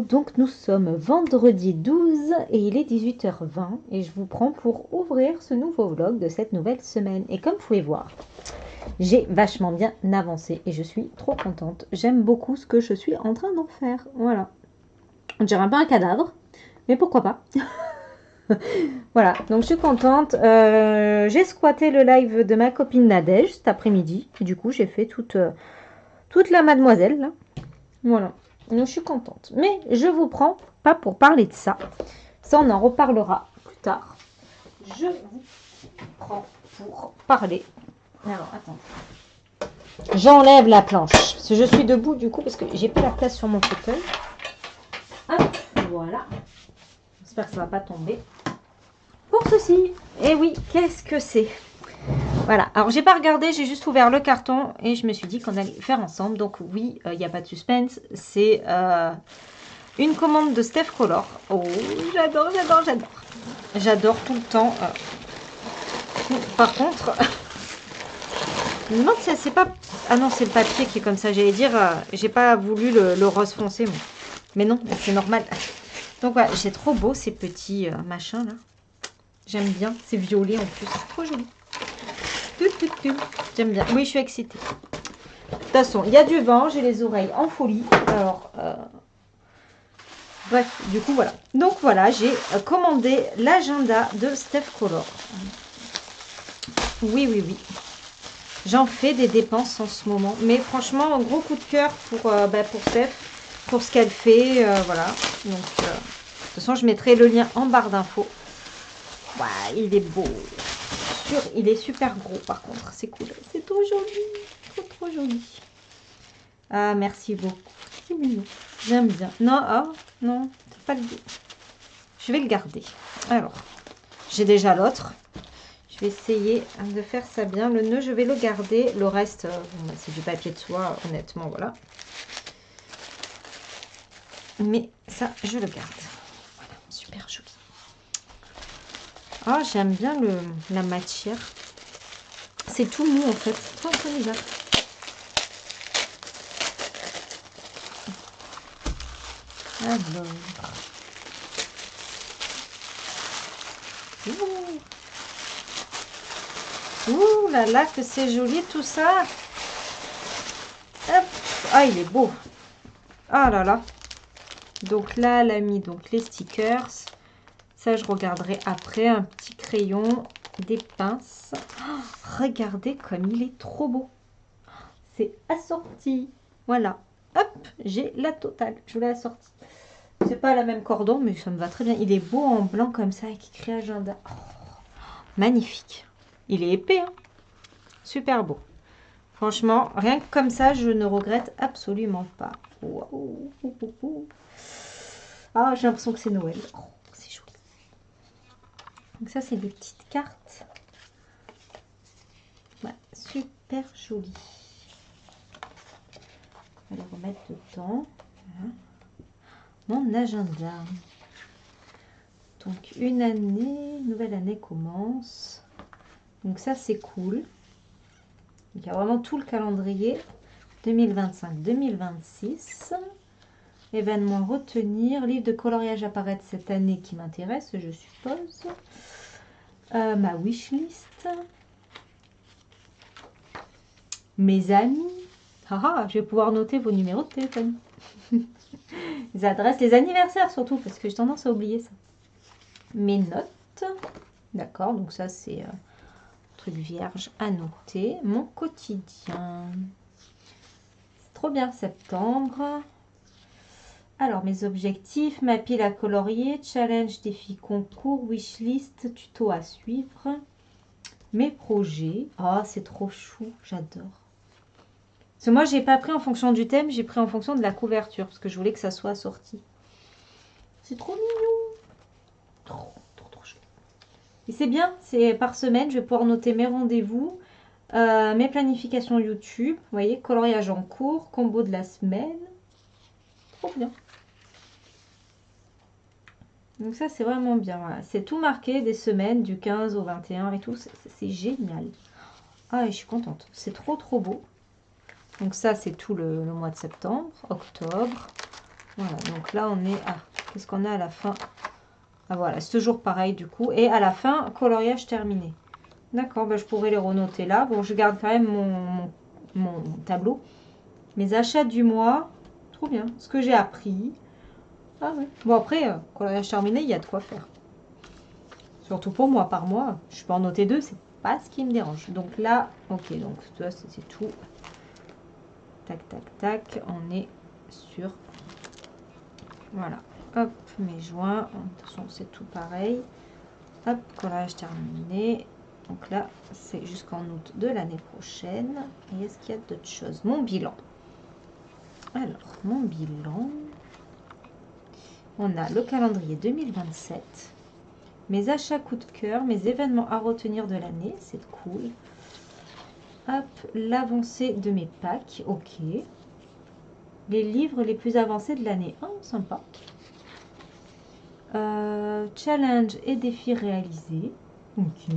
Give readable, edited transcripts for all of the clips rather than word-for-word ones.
donc nous sommes vendredi 12 et il est 18h20 et je vous prends pour ouvrir ce nouveau vlog de cette nouvelle semaine. Et comme vous pouvez voir, j'ai vachement bien avancé et je suis trop contente. J'aime beaucoup ce que je suis en train d'en faire. Voilà. On dirait un peu un cadavre, mais pourquoi pas. Voilà, donc je suis contente. J'ai squatté le live de ma copine Nadège cet après-midi. Du coup, j'ai fait toute la mademoiselle là. Voilà. Donc, je suis contente. Mais je vous prends pas pour parler de ça. Ça, on en reparlera plus tard. Je vous prends pour parler. Alors, attends. J'enlève la planche. Parce que je suis debout du coup parce que j'ai pas la place sur mon fauteuil. Hop, voilà. J'espère que ça va pas tomber. Pour ceci. Et oui, qu'est-ce que c'est? Voilà, alors j'ai pas regardé, j'ai juste ouvert le carton et je me suis dit qu'on allait faire ensemble. Donc oui, il n'y a pas de suspense, c'est une commande de Steph Color. Oh, j'adore, j'adore, j'adore. J'adore tout le temps. Par contre, je me demande si c'est pas... Ah non, c'est le papier qui est comme ça, j'allais dire, j'ai pas voulu le rose foncé. Moi. Mais non, c'est normal. Donc voilà, j'ai trop beau ces petits machins là. J'aime bien, c'est violet en plus, c'est trop joli. J'aime bien. Oui, je suis excitée. De toute façon, il y a du vent, j'ai les oreilles en folie. Alors, bref, du coup, voilà. Donc, voilà, j'ai commandé l'agenda de Steph Color. Oui, oui, oui. J'en fais des dépenses en ce moment. Mais franchement, un gros coup de cœur pour Steph, pour ce qu'elle fait. Voilà. Donc, de toute façon, je mettrai le lien en barre d'infos. Ouais, il est beau. Il est super gros par contre, c'est cool. C'est trop joli, trop joli. Ah, merci beaucoup. C'est mignon. J'aime bien. Non, oh, non, c'est pas le goût. Je vais le garder. Alors, j'ai déjà l'autre. Je vais essayer de faire ça bien. Le nœud, je vais le garder. Le reste, c'est du papier de soie, honnêtement, voilà. Mais ça, je le garde. Voilà, super joli. Ah, j'aime bien la matière. C'est tout mou en fait. C'est trop bizarre. Alors. Ouh là là, que c'est joli tout ça. Hop. Ah, il est beau. Ah là là. Donc là, elle a mis donc les stickers. Ça, je regarderai après. Un petit crayon, des pinces. Oh, regardez comme il est trop beau. C'est assorti. Voilà. Hop, j'ai la totale. Je l'ai assorti. C'est pas la même cordon, mais ça me va très bien. Il est beau en blanc comme ça, avec écrit agenda. Oh, magnifique. Il est épais, hein. Super beau. Franchement, rien que comme ça, je ne regrette absolument pas. Waouh. Ah, j'ai l'impression que c'est Noël. Oh, c'est joli. Donc ça, c'est des petites cartes. Ouais, super joli. On va les remettre dedans. Voilà. Mon agenda. Donc, une année, nouvelle année commence. Donc ça, c'est cool. Donc, il y a vraiment tout le calendrier 2025-2026. Événements retenir. Livre de coloriage apparaître cette année qui m'intéresse, je suppose. Ma wishlist. Mes amis. Ah, je vais pouvoir noter vos numéros de téléphone. Les adresses, les anniversaires surtout, parce que j'ai tendance à oublier ça. Mes notes. D'accord, donc ça c'est truc vierge à noter. Mon quotidien. C'est trop bien, septembre. Alors, mes objectifs, ma pile à colorier, challenge, défi, concours, wishlist, tuto à suivre. Mes projets. Oh, c'est trop chou, j'adore. Parce que moi, j'ai pas pris en fonction du thème, j'ai pris en fonction de la couverture, parce que je voulais que ça soit assorti. C'est trop mignon. Trop chou. Et c'est bien, c'est par semaine, je vais pouvoir noter mes rendez-vous, mes planifications YouTube. Vous voyez, coloriage en cours, combo de la semaine. Trop bien. Donc ça, c'est vraiment bien. Voilà. C'est tout marqué des semaines du 15 au 21 et tout. C'est génial. Ah, et je suis contente. C'est trop beau. Donc ça, c'est tout le mois de septembre, octobre, Voilà, donc là on est à... Qu'est-ce qu'on a à la fin? Ah voilà, c'est toujours pareil du coup. Et à la fin, coloriage terminé. D'accord, ben, je pourrais les renoter là. Bon, je garde quand même mon tableau. Mes achats du mois. Trop bien. Ce que j'ai appris. Ah ouais. Bon après, coloriage terminé, il y a de quoi faire. Surtout pour moi, par mois. Je peux en noter 2, c'est pas ce qui me dérange. Donc là, ok, donc ça c'est tout. Tac, tac, tac. On est sur... Voilà. Hop, mes joints. De toute façon, c'est tout pareil. Hop, collage terminé. Donc là, c'est jusqu'en août de l'année prochaine. Et est-ce qu'il y a d'autres choses? Mon bilan. Alors, mon bilan. On a le calendrier 2027. Mes achats coup de cœur, mes événements à retenir de l'année. C'est cool. Hop, l'avancée de mes packs. Ok. Les livres les plus avancés de l'année. Oh, sympa. Challenge et défis réalisés. Ok.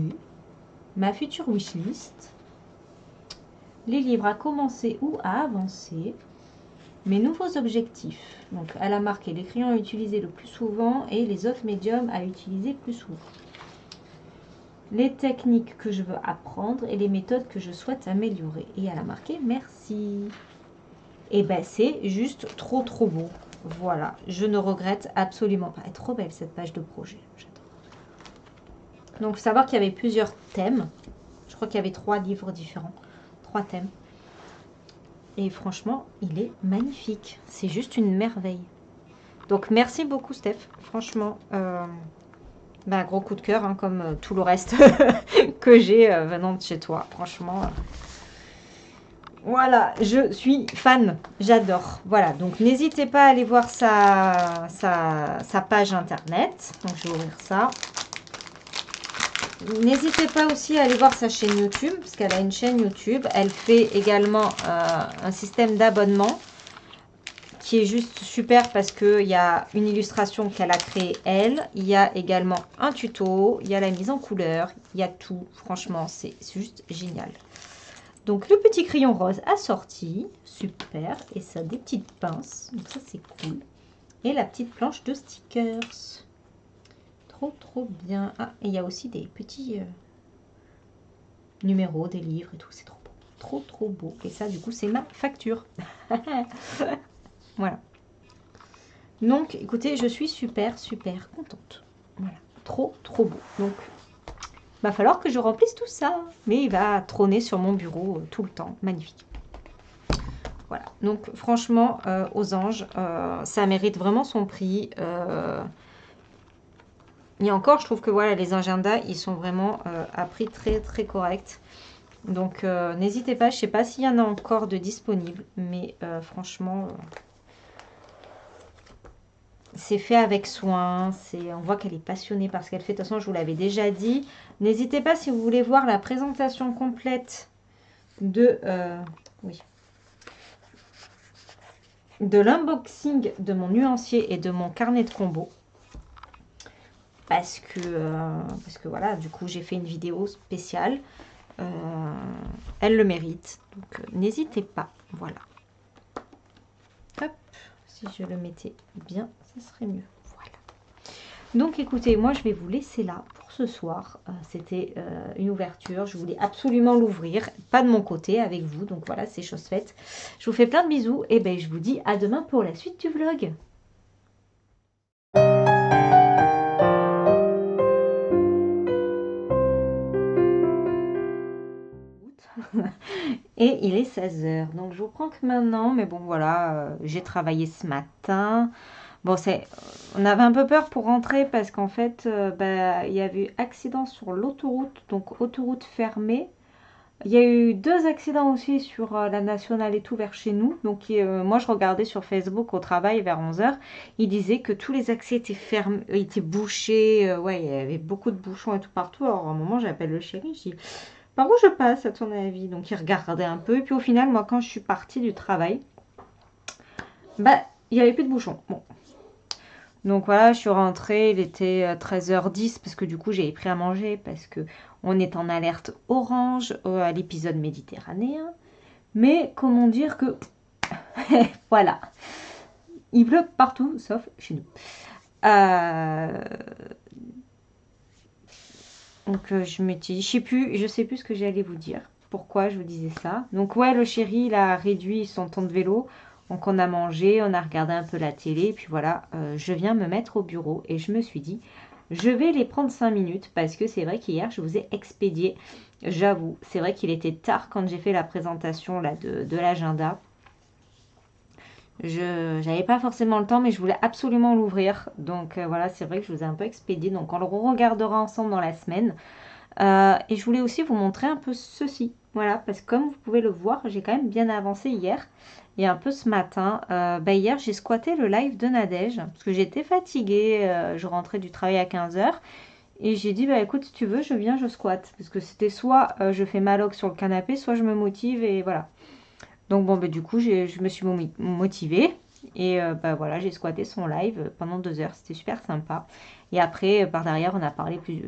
Ma future wishlist. Les livres à commencer ou à avancer. Mes nouveaux objectifs. Donc, elle a marqué les crayons à utiliser le plus souvent et les autres médiums à utiliser plus souvent. Les techniques que je veux apprendre et les méthodes que je souhaite améliorer. Et elle a marqué merci. Et ben c'est juste trop trop beau. Voilà, je ne regrette absolument pas. Elle est trop belle cette page de projet. J'adore. Donc, il faut savoir qu'il y avait plusieurs thèmes. Je crois qu'il y avait 3 livres différents. 3 thèmes. Et franchement, il est magnifique. C'est juste une merveille. Donc, merci beaucoup, Steph. Franchement, gros coup de cœur, hein, comme tout le reste que j'ai venant de chez toi. Franchement, voilà, je suis fan. J'adore. Voilà, donc n'hésitez pas à aller voir sa page internet. Donc, je vais ouvrir ça. N'hésitez pas aussi à aller voir sa chaîne YouTube, parce qu'elle a une chaîne YouTube. Elle fait également un système d'abonnement qui est juste super parce qu'il y a une illustration qu'elle a créée elle. Il y a également un tuto, il y a la mise en couleur, il y a tout. Franchement, c'est juste génial. Donc, le petit crayon rose assorti, super. Et ça, des petites pinces, donc ça, c'est cool. Et la petite planche de stickers. Trop, trop bien. Ah, et il y a aussi des petits numéros, des livres et tout. C'est trop beau. Trop, trop beau. Et ça, du coup, c'est ma facture. Voilà. Donc, écoutez, je suis super, super contente. Voilà. Trop, trop beau. Donc, il va falloir que je remplisse tout ça. Mais il va trôner sur mon bureau tout le temps. Magnifique. Voilà. Donc, franchement, aux anges, ça mérite vraiment son prix. Et encore, je trouve que voilà, les agendas, ils sont vraiment à prix très, très correct. Donc, n'hésitez pas. Je ne sais pas s'il y en a encore de disponibles. Mais franchement... c'est fait avec soin, on voit qu'elle est passionnée par ce qu'elle fait. De toute façon, je vous l'avais déjà dit. N'hésitez pas si vous voulez voir la présentation complète de l'unboxing de mon nuancier et de mon carnet de combo. Parce que voilà, du coup, j'ai fait une vidéo spéciale. Elle le mérite. Donc, n'hésitez pas. Voilà. Hop, si je le mettais bien, ça serait mieux. Donc écoutez, moi je vais vous laisser là pour ce soir. C'était une ouverture, je voulais absolument l'ouvrir, pas de mon côté, avec vous. Donc voilà, c'est chose faite. Je vous fais plein de bisous et ben je vous dis à demain pour la suite du vlog. Et il est 16 h. Donc je vous prends que maintenant, mais bon voilà, j'ai travaillé ce matin. Bon, on avait un peu peur pour rentrer parce qu'en fait, il y avait eu accident sur l'autoroute, donc autoroute fermée. Il y a eu 2 accidents aussi sur la nationale et tout vers chez nous. Donc moi, je regardais sur Facebook au travail vers 11 h. Il disait que tous les accès étaient fermés, étaient bouchés. Ouais, il y avait beaucoup de bouchons et tout partout. Alors à un moment, j'appelle le chéri, je dis, par où je passe à ton avis? Donc il regardait un peu. Et puis au final, moi, quand je suis partie du travail, il n'y avait plus de bouchons. Bon. Donc voilà, je suis rentrée, il était 13 h 10 parce que du coup j'ai pris à manger parce que on est en alerte orange à l'épisode méditerranéen. Mais comment dire que voilà. Il pleut partout, sauf chez nous. Donc je sais plus ce que j'allais vous dire. Pourquoi je vous disais ça. Donc ouais, le chéri, il a réduit son temps de vélo. Donc on a mangé, on a regardé un peu la télé. Puis voilà, je viens me mettre au bureau et je me suis dit, je vais les prendre 5 minutes parce que c'est vrai qu'hier, je vous ai expédié. J'avoue, c'est vrai qu'il était tard quand j'ai fait la présentation là, de l'agenda. Je n'avais pas forcément le temps, mais je voulais absolument l'ouvrir. Donc voilà, c'est vrai que je vous ai un peu expédié. Donc on le regardera ensemble dans la semaine. Et je voulais aussi vous montrer un peu ceci. Voilà, parce que comme vous pouvez le voir, j'ai quand même bien avancé hier. Et un peu ce matin. Hier, j'ai squatté le live de Nadège. Parce que j'étais fatiguée. Je rentrais du travail à 15 h. Et j'ai dit, bah écoute, si tu veux, je viens, je squatte. Parce que c'était soit je fais ma log sur le canapé, soit je me motive et voilà. Donc bon, bah, du coup, je me suis motivée. Et bah voilà, j'ai squatté son live pendant 2 heures. C'était super sympa. Et après, par derrière, on a parlé plus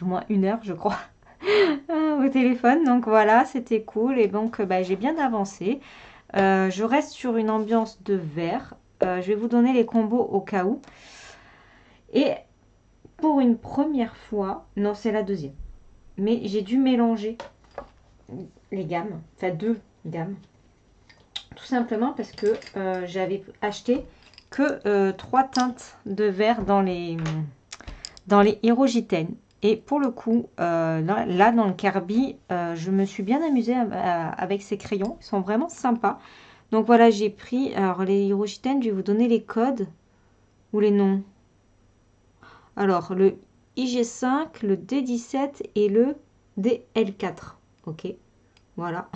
ou moins 1 heure, je crois, au téléphone. Donc voilà, c'était cool. Et donc, bah, j'ai bien avancé. Je reste sur une ambiance de vert. Je vais vous donner les combos au cas où. Et pour une première fois, non, c'est la deuxième. Mais j'ai dû mélanger les gammes, enfin 2 gammes. Tout simplement parce que j'avais acheté que 3 teintes de vert dans les Hero-Jiten. Et pour le coup, là dans le Carby, je me suis bien amusée avec ces crayons. Ils sont vraiment sympas. Donc voilà, j'ai pris, alors les Hero-Jiten, je vais vous donner les codes ou les noms. Alors le IG5, le D17 et le DL4. Ok, voilà.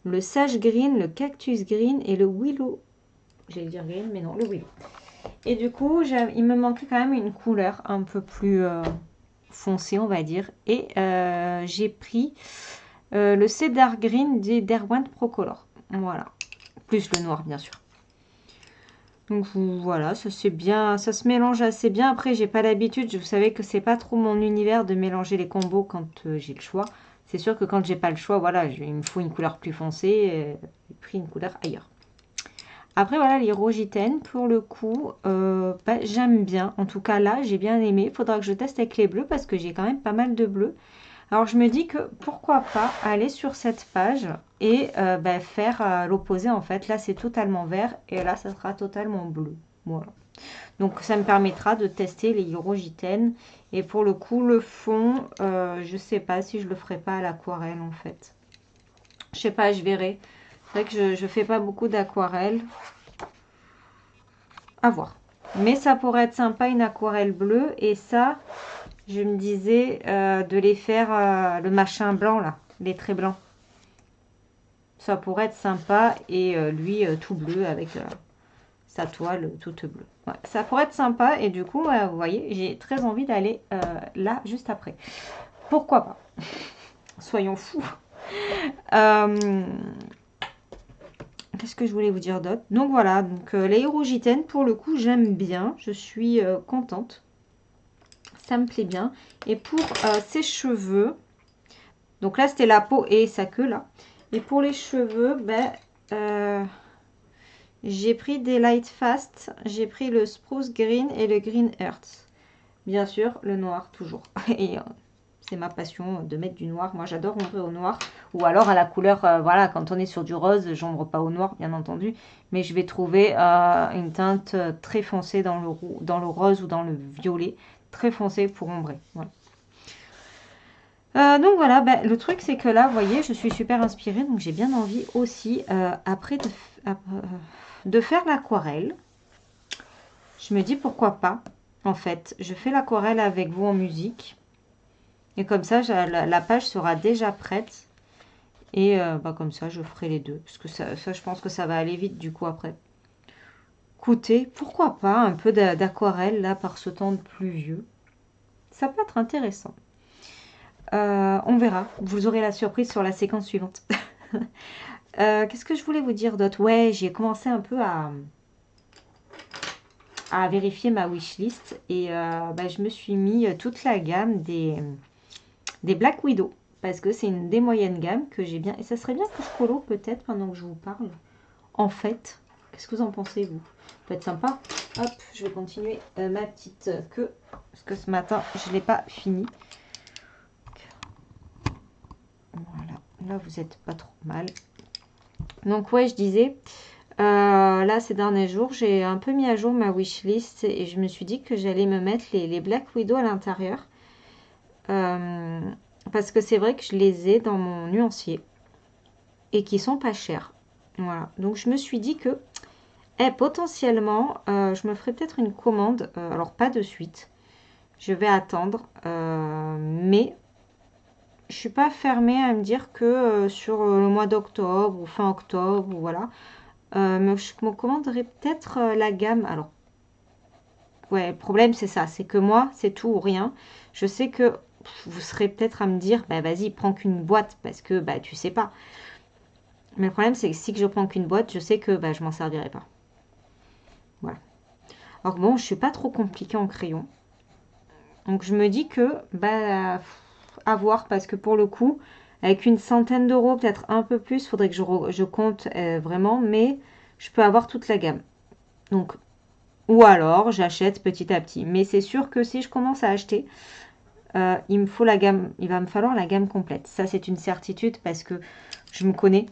Le Sage Green, le Cactus Green et le Willow. J'allais dire green, mais non, le Willow. Et du coup, il me manquait quand même une couleur un peu plus foncée, on va dire. Et j'ai pris le Cedar Green des Derwent Procolor. Voilà. Plus le noir, bien sûr. Donc voilà, ça c'est bien, ça se mélange assez bien. Après, j'ai pas l'habitude, vous savez que c'est pas trop mon univers de mélanger les combos quand j'ai le choix. C'est sûr que quand j'ai pas le choix, voilà, il me faut une couleur plus foncée. J'ai pris une couleur ailleurs. Après, voilà, les Hero-Jiten, pour le coup, bah, j'aime bien. En tout cas, là, j'ai bien aimé. Il faudra que je teste avec les bleus parce que j'ai quand même pas mal de bleus. Alors, je me dis que pourquoi pas aller sur cette page et bah, faire l'opposé, en fait. Là, c'est totalement vert et là, ça sera totalement bleu. Voilà. Donc, ça me permettra de tester les Hero-Jiten. Et pour le coup, le fond, je sais pas si je le ferai pas à l'aquarelle, en fait. Je sais pas, je verrai. C'est vrai que je fais pas beaucoup d'aquarelle. À voir. Mais ça pourrait être sympa une aquarelle bleue. Et ça, je me disais de les faire le machin blanc là, les traits blancs. Ça pourrait être sympa. Et lui tout bleu avec sa toile toute bleue. Ouais, ça pourrait être sympa. Et du coup, vous voyez, j'ai très envie d'aller là juste après. Pourquoi pas? Soyons fous. Qu'est-ce que je voulais vous dire d'autre? Donc voilà, donc, les Hero-Jiten, pour le coup, j'aime bien. Je suis contente. Ça me plaît bien. Et pour ses cheveux, donc là, c'était la peau et sa queue, là. Et pour les cheveux, ben, j'ai pris des Light Fast. J'ai pris le Spruce Green et le Green Earth. Bien sûr, le noir, toujours. Et c'est ma passion de mettre du noir. Moi, j'adore ombrer au noir. Ou alors à la couleur, voilà, quand on est sur du rose, j'ombre pas au noir, bien entendu. Mais je vais trouver une teinte très foncée dans le rose ou dans le violet. Très foncé pour ombrer. Voilà. Donc voilà, le truc c'est que là, vous voyez, je suis super inspirée. Donc j'ai bien envie aussi, après, de faire l'aquarelle. Je me dis pourquoi pas. En fait, je fais l'aquarelle avec vous en musique. Et comme ça, la page sera déjà prête. Et comme ça, je ferai les deux. Parce que ça, je pense que ça va aller vite du coup après. Écoutez, pourquoi pas un peu d'aquarelle là par ce temps de pluvieux. Ça peut être intéressant. On verra. Vous aurez la surprise sur la séquence suivante. Qu'est-ce que je voulais vous dire d'autre? Ouais, j'ai commencé un peu à vérifier ma wishlist. Et je me suis mis toute la gamme des Black Widow. Parce que c'est une des moyennes gammes que j'ai bien. Et ça serait bien que je colo peut-être pendant que je vous parle. En fait, Qu'est-ce que vous en pensez, vous? Ça peut être sympa. Hop, je vais continuer ma petite queue. Parce que ce matin, je ne l'ai pas fini. Voilà. Là, vous n'êtes pas trop mal. Donc, ouais, je disais... là, ces derniers jours, j'ai un peu mis à jour ma wishlist. Et je me suis dit que j'allais me mettre les Black Widow à l'intérieur. Parce que c'est vrai que je les ai dans mon nuancier. Et qui sont pas chers. Voilà. Donc, je me suis dit que... potentiellement, je me ferai peut-être une commande. Alors, pas de suite. Je vais attendre. Mais je suis pas fermée à me dire que sur le mois d'octobre ou fin octobre, ou voilà. Mais je me commanderai peut-être la gamme. Alors, ouais, le problème, c'est ça. C'est que moi, c'est tout ou rien. Je sais que vous serez peut-être à me dire, bah vas-y, prends qu'une boîte parce que bah tu sais pas. Mais le problème, c'est que si je prends qu'une boîte, je sais que bah, je m'en servirai pas. Voilà. Alors bon, je suis pas trop compliquée en crayon. Donc je me dis que, bah, à voir, parce que pour le coup, avec une centaine d'euros, peut-être un peu plus, faudrait que je compte vraiment, mais je peux avoir toute la gamme. Donc, ou alors, j'achète petit à petit. Mais c'est sûr que si je commence à acheter, il me faut la gamme, il va me falloir la gamme complète. Ça, c'est une certitude parce que je me connais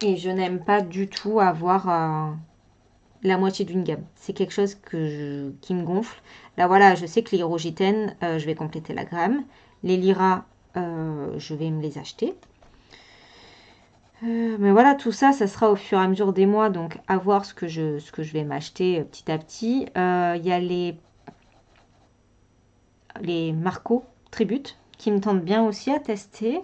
et je n'aime pas du tout avoir la moitié d'une gamme. C'est quelque chose qui me gonfle. Là, voilà, je sais que les Hirogiten, je vais compléter la gamme. Les Lyra, je vais me les acheter. Mais voilà, tout ça, ça sera au fur et à mesure des mois. Donc, à voir ce que je vais m'acheter petit à petit. Il y a les Marco Tribute qui me tentent bien aussi à tester.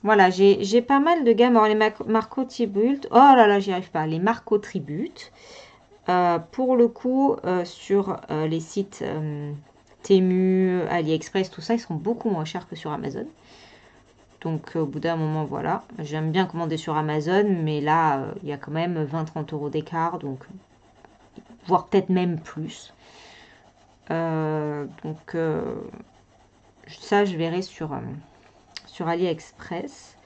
Voilà, j'ai pas mal de gammes. Alors, les Marco Tribute, oh là là, j'y arrive pas. Les Marco Tribute. Pour le coup, sur les sites Temu, AliExpress, tout ça, ils sont beaucoup moins chers que sur Amazon. Donc, au bout d'un moment, voilà. J'aime bien commander sur Amazon, mais là, il y a quand même 20-30 euros d'écart, donc voire peut-être même plus. Donc, ça, je verrai sur AliExpress.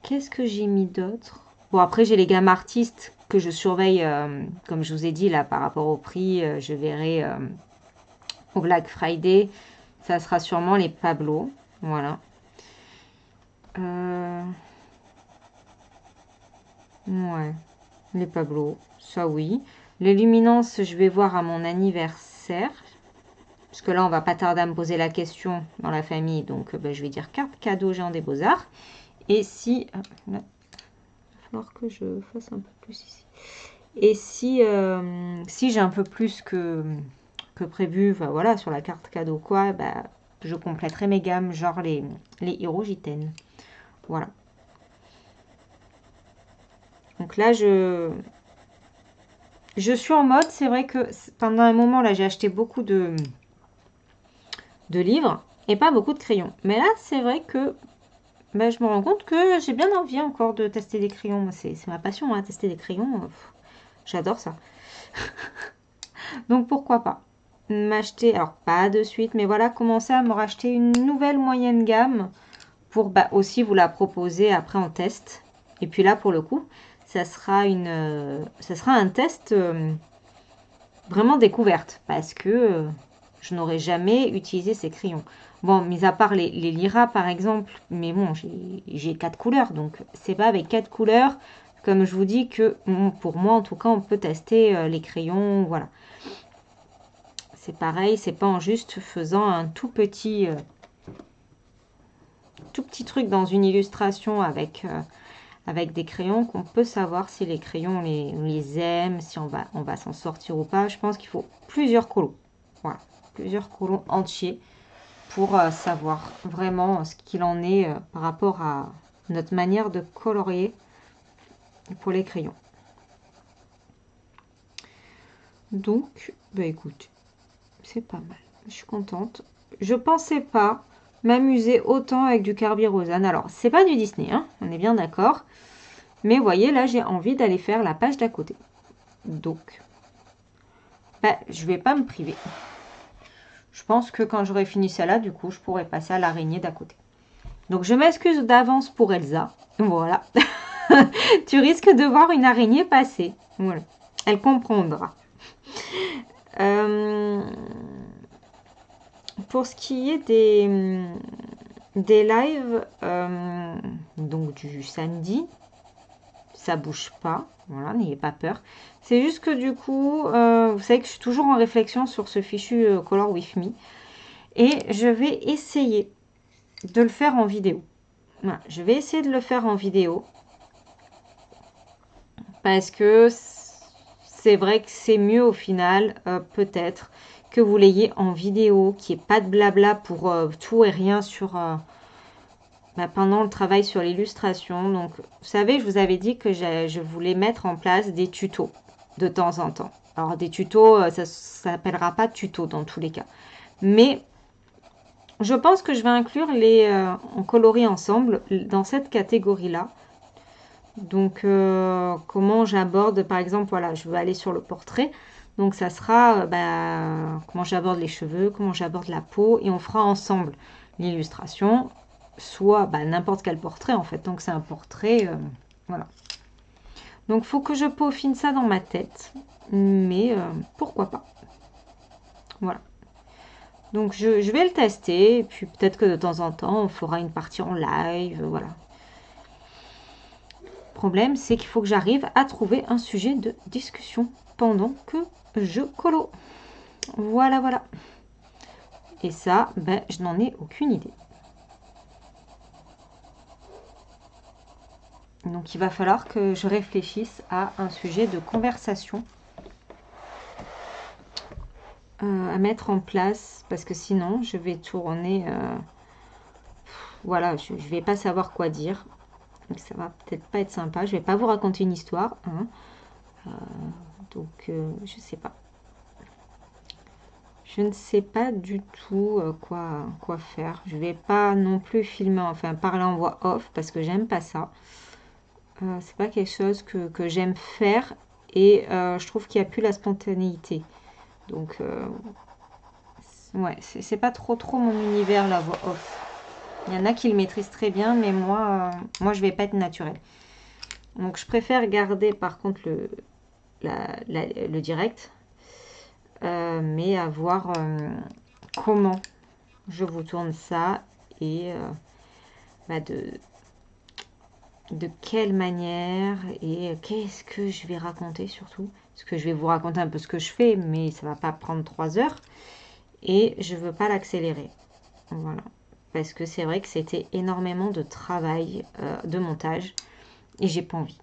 Qu'est-ce que j'ai mis d'autre? Bon, après, j'ai les gammes artistes que je surveille, comme je vous ai dit, là, par rapport au prix. Je verrai au Black Friday. Ça sera sûrement les Pablo. Voilà. Ouais, les Pablo. Ça, oui. Les Luminance, je vais voir à mon anniversaire. Parce que là, on va pas tarder à me poser la question dans la famille. Donc, ben, je vais dire carte cadeau Géant des Beaux-Arts. Et si... là, il va falloir que je fasse un peu plus ici. Et si j'ai un peu plus que prévu, bah, voilà, sur la carte cadeau quoi, bah, je compléterai mes gammes, genre les Hirogiten. Voilà. Donc là, je suis en mode, c'est vrai que pendant un moment, là, j'ai acheté beaucoup de livres et pas beaucoup de crayons. Mais là, c'est vrai que bah, je me rends compte que j'ai bien envie encore de tester des crayons. C'est ma passion, hein, tester des crayons. J'adore ça. Donc pourquoi pas m'acheter, alors pas de suite, mais voilà, commencer à me racheter une nouvelle moyenne gamme pour bah, aussi vous la proposer après en test. Et puis là, pour le coup, ça sera un test vraiment découverte parce que je n'aurais jamais utilisé ces crayons. Bon, mis à part les Lyra par exemple, mais bon, j'ai 4 couleurs, donc c'est pas avec 4 couleurs, comme je vous dis, que pour moi en tout cas, on peut tester les crayons, voilà. C'est pareil, c'est pas en juste faisant un tout petit truc dans une illustration avec des crayons qu'on peut savoir si les crayons on les aime, si on va s'en sortir ou pas. Je pense qu'il faut plusieurs colos. Voilà, plusieurs colos entiers pour savoir vraiment ce qu'il en est par rapport à notre manière de colorier pour les crayons. Donc, bah écoute, c'est pas mal. Je suis contente. Je pensais pas m'amuser autant avec du Carbyrosane. Alors, c'est pas du Disney, hein, on est bien d'accord. Mais vous voyez, là, j'ai envie d'aller faire la page d'à côté. Donc, bah, je vais pas me priver. Je pense que quand j'aurai fini celle-là, du coup, je pourrai passer à l'araignée d'à côté. Donc, je m'excuse d'avance pour Elsa. Voilà. Tu risques de voir une araignée passer. Voilà. Elle comprendra. Pour ce qui est des lives, donc du samedi, ça bouge pas. Voilà, n'ayez pas peur. C'est juste que du coup, vous savez que je suis toujours en réflexion sur ce fichu Color With Me. Et je vais essayer de le faire en vidéo. Voilà, je vais essayer de le faire en vidéo. Parce que c'est vrai que c'est mieux au final, peut-être, que vous l'ayez en vidéo, qu'il n'y ait pas de blabla pour tout et rien sur pendant le travail sur l'illustration. Donc, vous savez, je vous avais dit que je voulais mettre en place des tutos de temps en temps. Alors, des tutos, ça ne s'appellera pas tuto dans tous les cas. Mais je pense que je vais inclure les en coloris ensemble dans cette catégorie-là. Donc, comment j'aborde, par exemple, voilà, je veux aller sur le portrait. Donc, ça sera comment j'aborde les cheveux, comment j'aborde la peau. Et on fera ensemble l'illustration, soit n'importe quel portrait, en fait. Donc, c'est un portrait, voilà. Donc, il faut que je peaufine ça dans ma tête. Mais pourquoi pas. Voilà. Donc, je vais le tester. Et puis, peut-être que de temps en temps, on fera une partie en live. Voilà. Problème, c'est qu'il faut que j'arrive à trouver un sujet de discussion pendant que je colo. Voilà, voilà. Et ça, je n'en ai aucune idée. Donc, il va falloir que je réfléchisse à un sujet de conversation à mettre en place, parce que sinon, je vais tourner... voilà, je ne vais pas savoir quoi dire. Donc, ça va peut-être pas être sympa. Je vais pas vous raconter une histoire. Hein. Donc, je sais pas. Je ne sais pas du tout quoi faire. Je vais pas non plus filmer, enfin parler en voix off parce que j'aime pas ça. C'est pas quelque chose que j'aime faire et je trouve qu'il n'y a plus la spontanéité. Donc ouais, c'est pas trop mon univers la voix off. Il y en a qui le maîtrisent très bien, mais moi je vais pas être naturelle. Donc je préfère garder par contre le direct, mais à voir comment je vous tourne ça et de quelle manière et qu'est-ce que je vais raconter surtout. Parce que je vais vous raconter un peu ce que je fais, mais ça va pas prendre 3 heures et je veux pas l'accélérer. Voilà. Parce que c'est vrai que c'était énormément de travail, de montage et j'ai pas envie.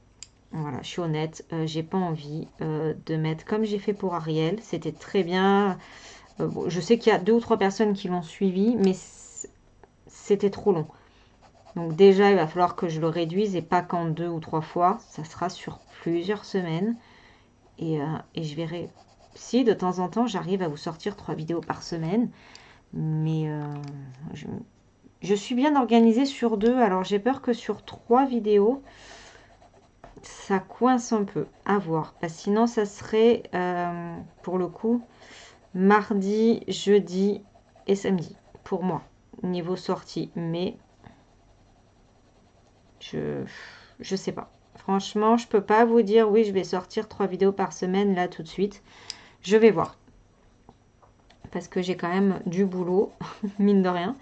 Voilà, je suis honnête, j'ai pas envie de mettre comme j'ai fait pour Ariel. C'était très bien. Bon, je sais qu'il y a 2 ou 3 personnes qui l'ont suivi, mais c'était trop long. Donc déjà, il va falloir que je le réduise et pas qu'en 2 ou 3 fois. Ça sera sur plusieurs semaines. Et je verrai si de temps en temps, j'arrive à vous sortir 3 vidéos par semaine. Mais je suis bien organisée sur 2. Alors j'ai peur que sur 3 vidéos, ça coince un peu. À voir. Parce que sinon, ça serait pour le coup mardi, jeudi et samedi. Pour moi, niveau sortie. Mais je sais pas. Franchement, je peux pas vous dire oui, je vais sortir 3 vidéos par semaine là tout de suite. Je vais voir. Parce que j'ai quand même du boulot, mine de rien.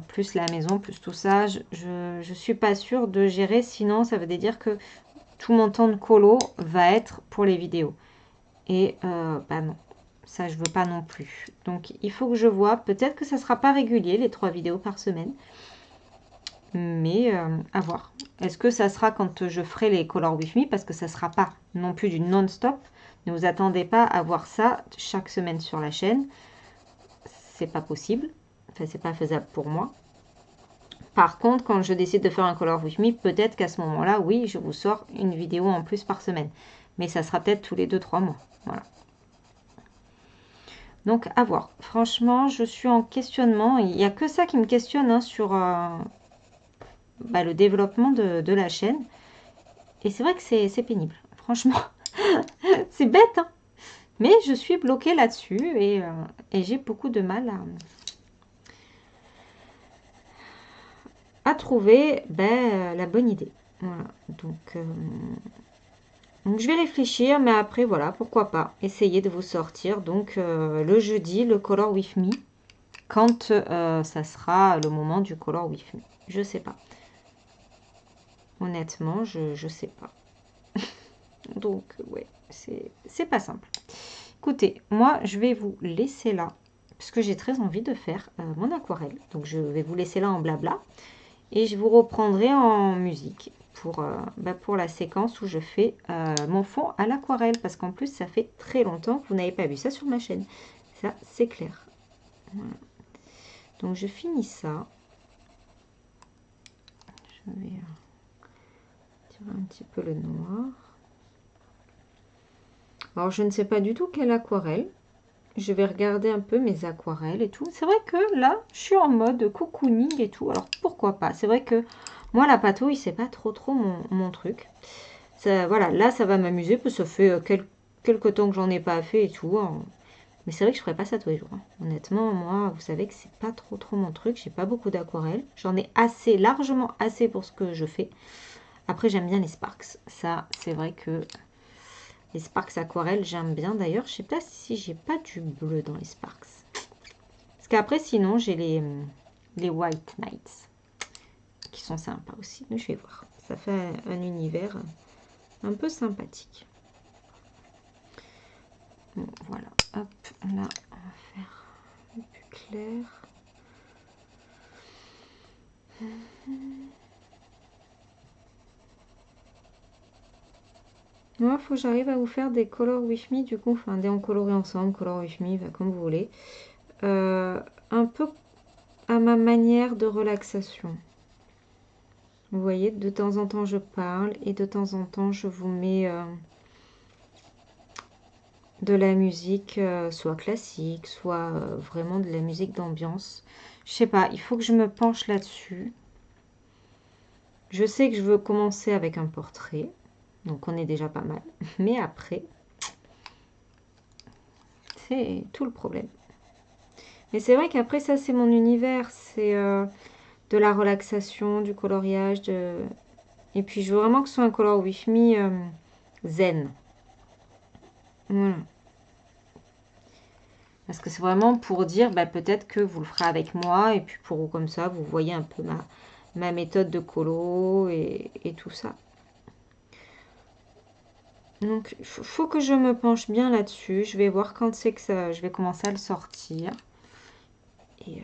Plus la maison, plus tout ça. Je suis pas sûre de gérer. Sinon, ça veut dire que tout mon temps de colo va être pour les vidéos. Et non. Ça, je veux pas non plus. Donc, il faut que je vois. Peut-être que ça sera pas régulier, les 3 vidéos par semaine. Mais à voir. Est-ce que ça sera quand je ferai les Color With Me? Parce que ça ne sera pas non plus du non-stop. Ne vous attendez pas à voir ça chaque semaine sur la chaîne. C'est pas possible. Enfin, c'est pas faisable pour moi. Par contre, quand je décide de faire un Color With Me, peut-être qu'à ce moment-là, oui, je vous sors une vidéo en plus par semaine. Mais ça sera peut-être tous les 2-3 mois. Voilà. Donc, à voir. Franchement, je suis en questionnement. Il n'y a que ça qui me questionne hein, sur... le développement de la chaîne. Et c'est vrai que c'est pénible. Franchement, c'est bête, hein, mais je suis bloquée là-dessus et j'ai beaucoup de mal à trouver la bonne idée. Voilà, donc je vais réfléchir, mais après, voilà, pourquoi pas. Essayer de vous sortir, donc le jeudi, le Color With Me, quand ça sera le moment du Color With Me. Je sais pas. Honnêtement, je sais pas. Donc, ouais, c'est pas simple. Écoutez, moi, je vais vous laisser là, parce que j'ai très envie de faire mon aquarelle. Donc, je vais vous laisser là en blabla. Et je vous reprendrai en musique pour la séquence où je fais mon fond à l'aquarelle. Parce qu'en plus, ça fait très longtemps que vous n'avez pas vu ça sur ma chaîne. Ça, c'est clair. Voilà. Donc, je finis ça. Je vais tirer un petit peu le noir. Alors, je ne sais pas du tout quelle aquarelle. Je vais regarder un peu mes aquarelles et tout. C'est vrai que là, je suis en mode cocooning et tout. Alors, pourquoi pas? C'est vrai que moi, la patouille, c'est pas trop mon truc. Ça, voilà, là, ça va m'amuser parce que ça fait quelques temps que j'en ai pas fait et tout, hein. Mais c'est vrai que je ferai pas ça tous les jours, hein. Honnêtement, moi, vous savez que c'est pas trop mon truc. J'ai pas beaucoup d'aquarelle. J'en ai assez, largement assez pour ce que je fais. Après, j'aime bien les Sparks. Ça, c'est vrai que les Sparks aquarelles, j'aime bien. D'ailleurs, je sais pas si j'ai pas du bleu dans les Sparks. Parce qu'après, sinon, j'ai les White Knights qui sont sympas aussi. Mais je vais voir. Ça fait un univers un peu sympathique. Bon, voilà. Hop, là, on va faire le plus clair. Moi, il faut que j'arrive à vous faire des color with me, du coup, enfin, des en colorer ensemble, color with me, bah, comme vous voulez. Un peu à ma manière de relaxation. Vous voyez, de temps en temps, je parle et de temps en temps, je vous mets de la musique, soit classique, soit vraiment de la musique d'ambiance. Je sais pas, il faut que je me penche là-dessus. Je sais que je veux commencer avec un portrait, donc on est déjà pas mal. Mais après, c'est tout le problème. Mais c'est vrai qu'après ça, c'est mon univers, c'est de la relaxation, du coloriage, et puis je veux vraiment que ce soit un color with me zen. Voilà. Parce que c'est vraiment pour dire, bah, peut-être que vous le ferez avec moi, et puis pour comme ça, vous voyez un peu ma méthode de colo et tout ça. Donc, il faut que je me penche bien là-dessus. Je vais voir quand c'est que ça, je vais commencer à le sortir. Et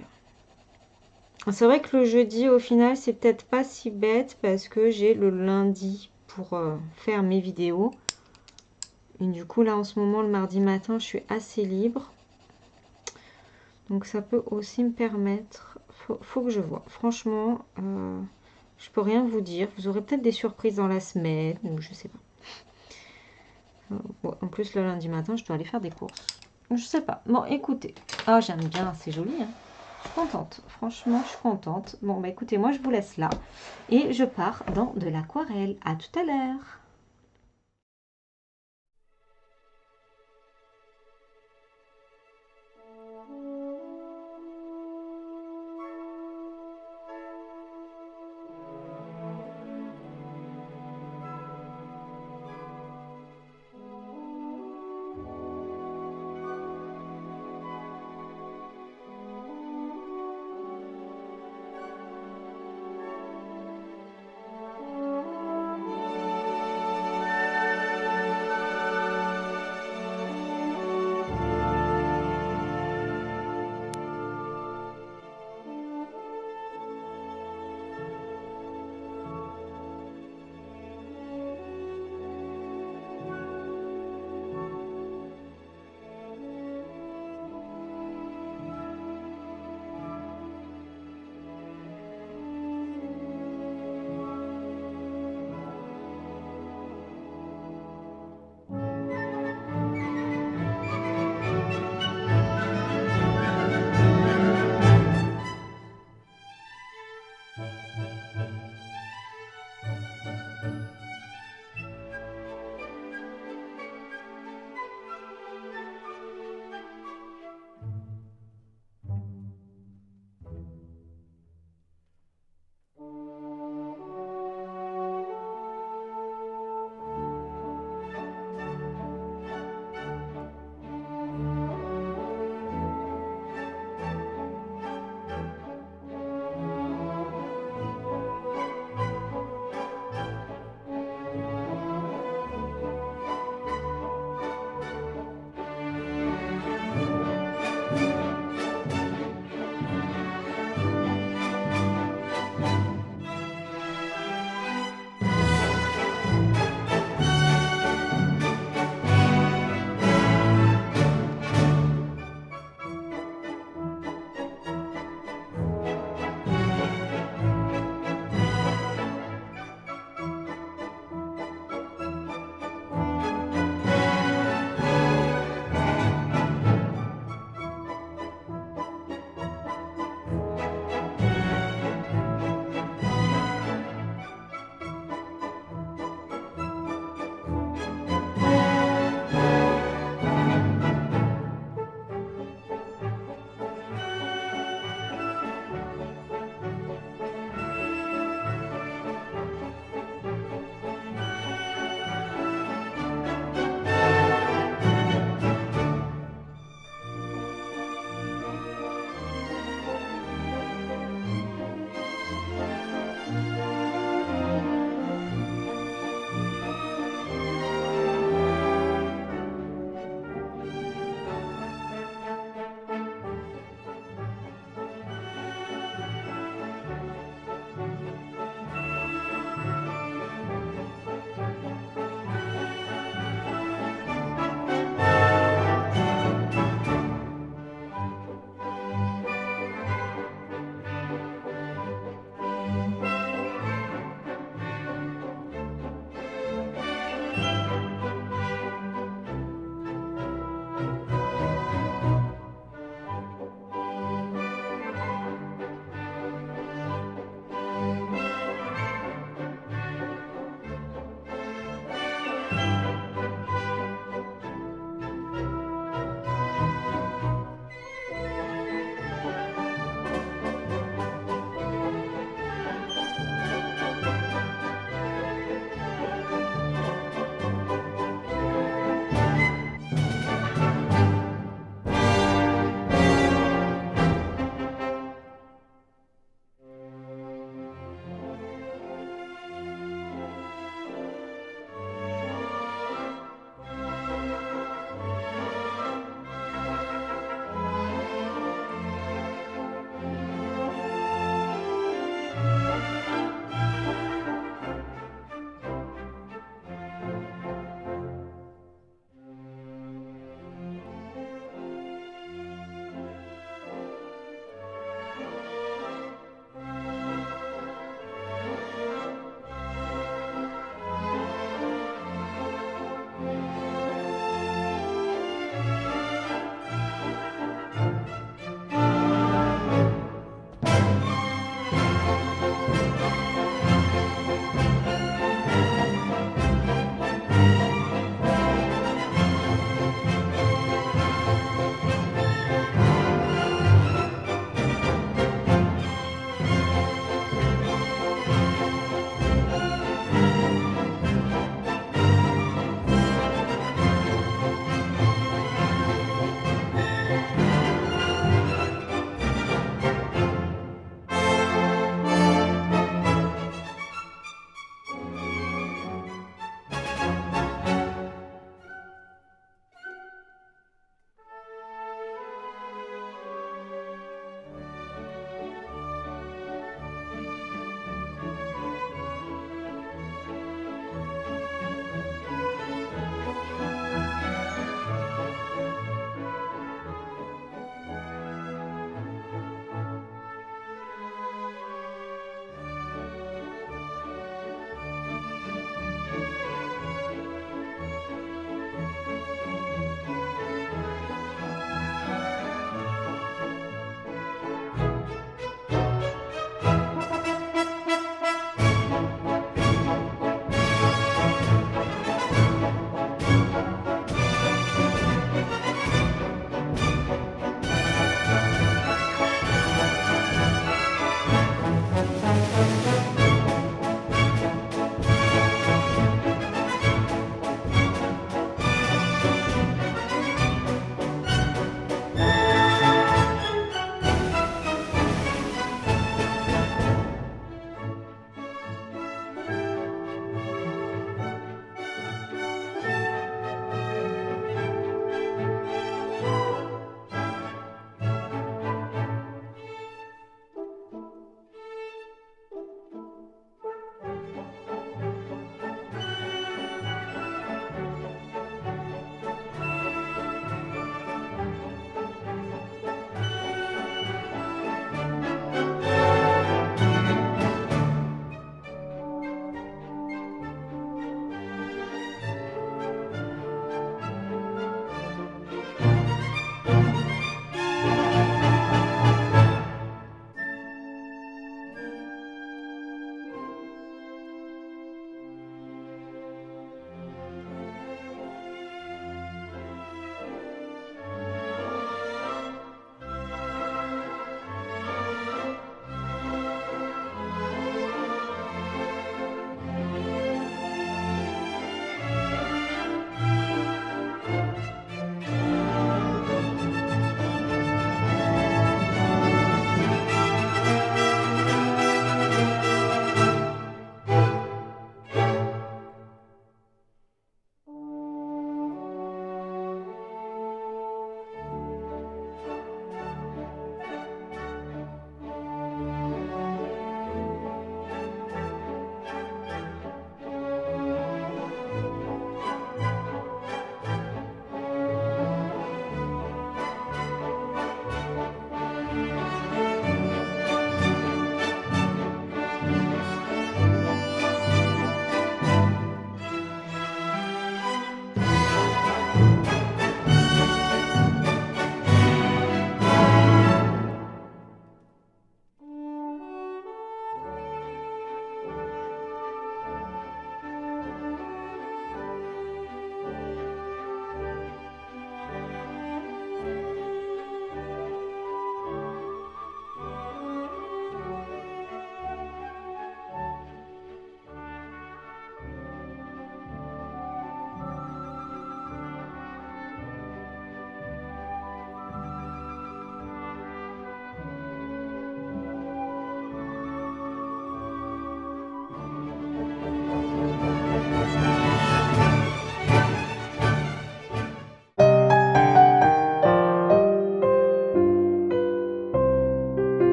c'est vrai que le jeudi, au final, c'est peut-être pas si bête parce que j'ai le lundi pour faire mes vidéos. Et du coup, là, en ce moment, le mardi matin, je suis assez libre. Donc, ça peut aussi me permettre... Faut que je vois. Franchement, je peux rien vous dire. Vous aurez peut-être des surprises dans la semaine ou je sais pas. Bon, en plus, le lundi matin, je dois aller faire des courses. Je sais pas. Bon, écoutez. Ah, j'aime bien. C'est joli, hein. Je suis contente. Franchement, je suis contente. Bon, bah écoutez, moi, je vous laisse là. Et je pars dans de l'aquarelle. À tout à l'heure.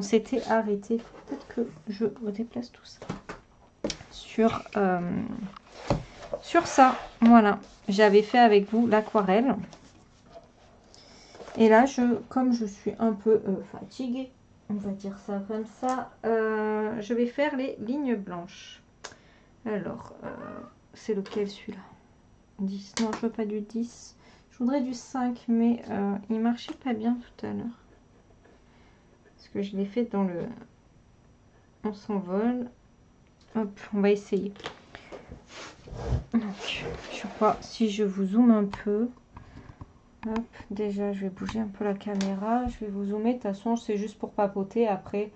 s'était arrêté. Peut-être que je redéplace tout ça. Sur ça, voilà. J'avais fait avec vous l'aquarelle. Et là, comme je suis un peu fatiguée, on va dire ça comme ça, je vais faire les lignes blanches. Alors, c'est lequel celui-là? 10. Non, je veux pas du 10. Je voudrais du 5, mais il marchait pas bien tout à l'heure. Parce que je l'ai fait dans le... On s'envole. Hop, on va essayer. Donc, je crois, si je vous zoome un peu... Hop, déjà, je vais bouger un peu la caméra. Je vais vous zoomer. De toute façon, c'est juste pour papoter. Après,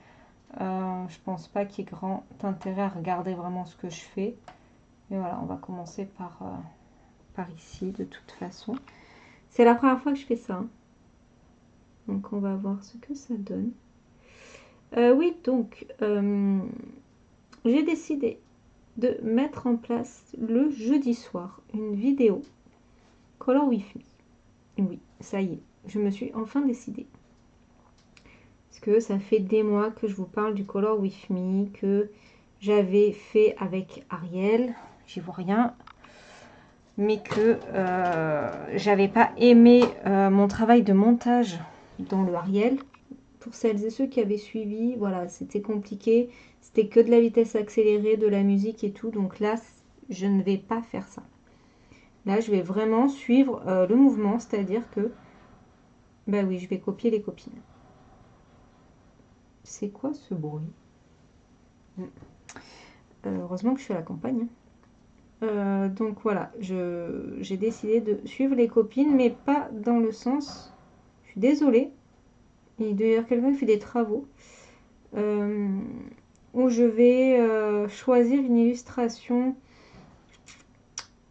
je pense pas qu'il y ait grand intérêt à regarder vraiment ce que je fais. Et voilà, on va commencer par ici, de toute façon. C'est la première fois que je fais ça. Hein. Donc, on va voir ce que ça donne. Oui, donc, j'ai décidé de mettre en place le jeudi soir une vidéo Color With Me. Oui, ça y est, je me suis enfin décidée. Parce que ça fait des mois que je vous parle du Color With Me, que j'avais fait avec Ariel, j'y vois rien, mais que j'avais pas aimé mon travail de montage dans le Ariel. Pour celles et ceux qui avaient suivi, voilà, c'était compliqué, c'était que de la vitesse accélérée, de la musique et tout, donc là, je ne vais pas faire ça. Là, je vais vraiment suivre le mouvement, c'est-à-dire que, bah oui, je vais copier les copines. C'est quoi ce bruit? Heureusement que je suis à la campagne. Donc voilà, j'ai décidé de suivre les copines, mais pas dans le sens... Je suis désolée. Il doit y avoir quelqu'un qui fait des travaux. Où je vais choisir une illustration...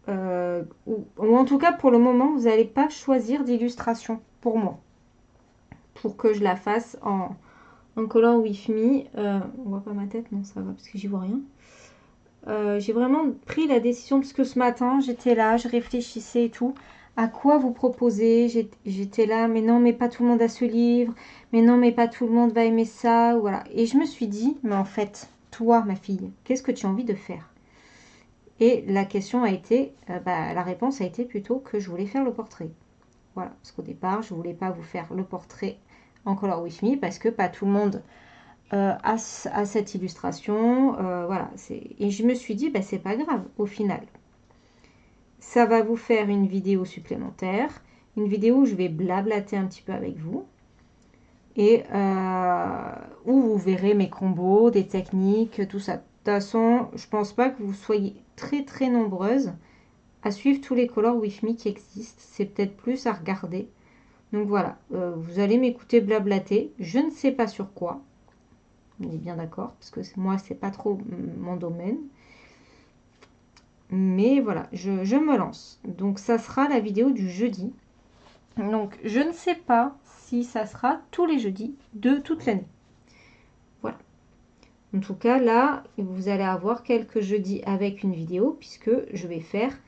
ou en tout cas, pour le moment, vous n'allez pas choisir d'illustration pour moi. Pour que je la fasse en Color With Me. On voit pas ma tête? Non, ça va, parce que j'y vois rien. J'ai vraiment pris la décision, parce que ce matin, j'étais là, je réfléchissais et tout. À quoi vous proposer? J'étais là, mais non, mais pas tout le monde a ce livre. Mais non, mais pas tout le monde va aimer ça. Voilà. Et je me suis dit, mais en fait, toi, ma fille, qu'est-ce que tu as envie de faire? Et la question a été, la réponse a été plutôt que je voulais faire le portrait. Voilà, parce qu'au départ, je ne voulais pas vous faire le portrait en Color With Me, parce que pas tout le monde à cette illustration. Voilà, et je me suis dit, c'est pas grave, au final. Ça va vous faire une vidéo supplémentaire, une vidéo où je vais blablater un petit peu avec vous, et où vous verrez mes combos, des techniques, tout ça. De toute façon, je pense pas que vous soyez très très nombreuses à suivre tous les Color With Me qui existent. C'est peut-être plus à regarder. Donc voilà, vous allez m'écouter blablater. Je ne sais pas sur quoi. On est bien d'accord, parce que moi, c'est pas trop mon domaine. Mais voilà, je me lance. Donc, ça sera la vidéo du jeudi. Donc, je ne sais pas si ça sera tous les jeudis de toute l'année. Voilà. En tout cas, là, vous allez avoir quelques jeudis avec une vidéo, puisque je vais faire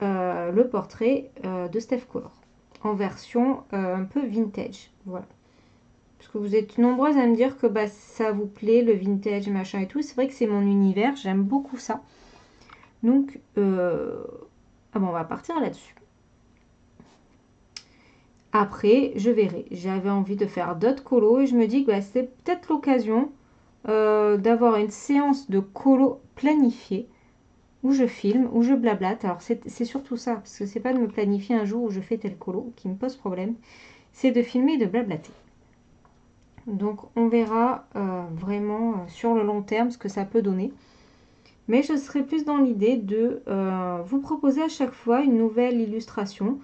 le portrait de Steph Color en version un peu vintage. Voilà. Parce que vous êtes nombreuses à me dire que ça vous plaît, le vintage, machin et tout. C'est vrai que c'est mon univers, j'aime beaucoup ça. Donc, on va partir là-dessus. Après, je verrai. J'avais envie de faire d'autres colos et je me dis que c'est peut-être l'occasion d'avoir une séance de colos planifiée où je filme, où je blablate. Alors, c'est surtout ça, parce que c'est pas de me planifier un jour où je fais tel colo qui me pose problème. C'est de filmer et de blablater. Donc on verra vraiment sur le long terme ce que ça peut donner. Mais je serai plus dans l'idée de vous proposer à chaque fois une nouvelle illustration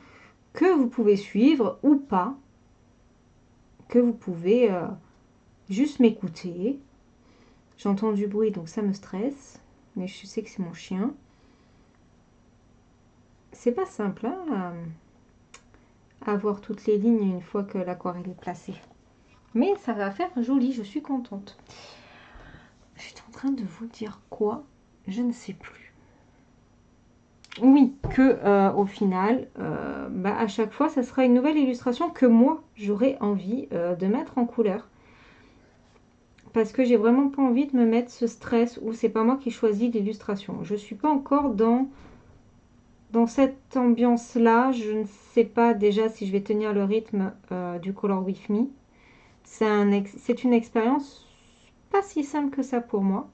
que vous pouvez suivre ou pas. Que vous pouvez juste m'écouter. J'entends du bruit donc ça me stresse. Mais je sais que c'est mon chien. C'est pas simple hein, à voir toutes les lignes une fois que l'aquarelle est placée. Mais ça va faire joli, je suis contente. Je suis en train de vous dire quoi? Je ne sais plus. Oui, que au final, à chaque fois, ça sera une nouvelle illustration que moi, j'aurai envie de mettre en couleur. parce que j'ai vraiment pas envie de me mettre ce stress où c'est pas moi qui choisis l'illustration. Je suis pas encore dans cette ambiance-là. Je ne sais pas déjà si je vais tenir le rythme du Color With Me. C'est une expérience pas si simple que ça pour moi,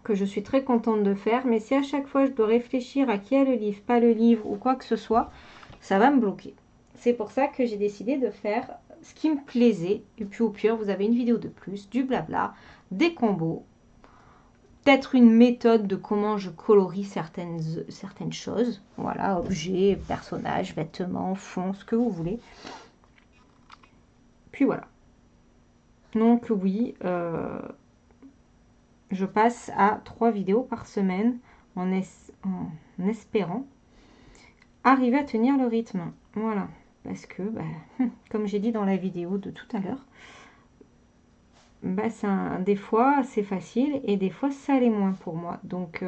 que je suis très contente de faire, mais si à chaque fois je dois réfléchir à qui a le livre, pas le livre ou quoi que ce soit, ça va me bloquer. C'est pour ça que j'ai décidé de faire ce qui me plaisait, et puis au pire vous avez une vidéo de plus, du blabla, des combos, peut-être une méthode de comment je colorie certaines choses, voilà, objets, personnages, vêtements, fonds, ce que vous voulez. Puis voilà. Donc oui, je passe à 3 vidéos par semaine en espérant arriver à tenir le rythme. Voilà, parce que, comme j'ai dit dans la vidéo de tout à l'heure, des fois c'est facile et des fois ça l'est moins pour moi. Donc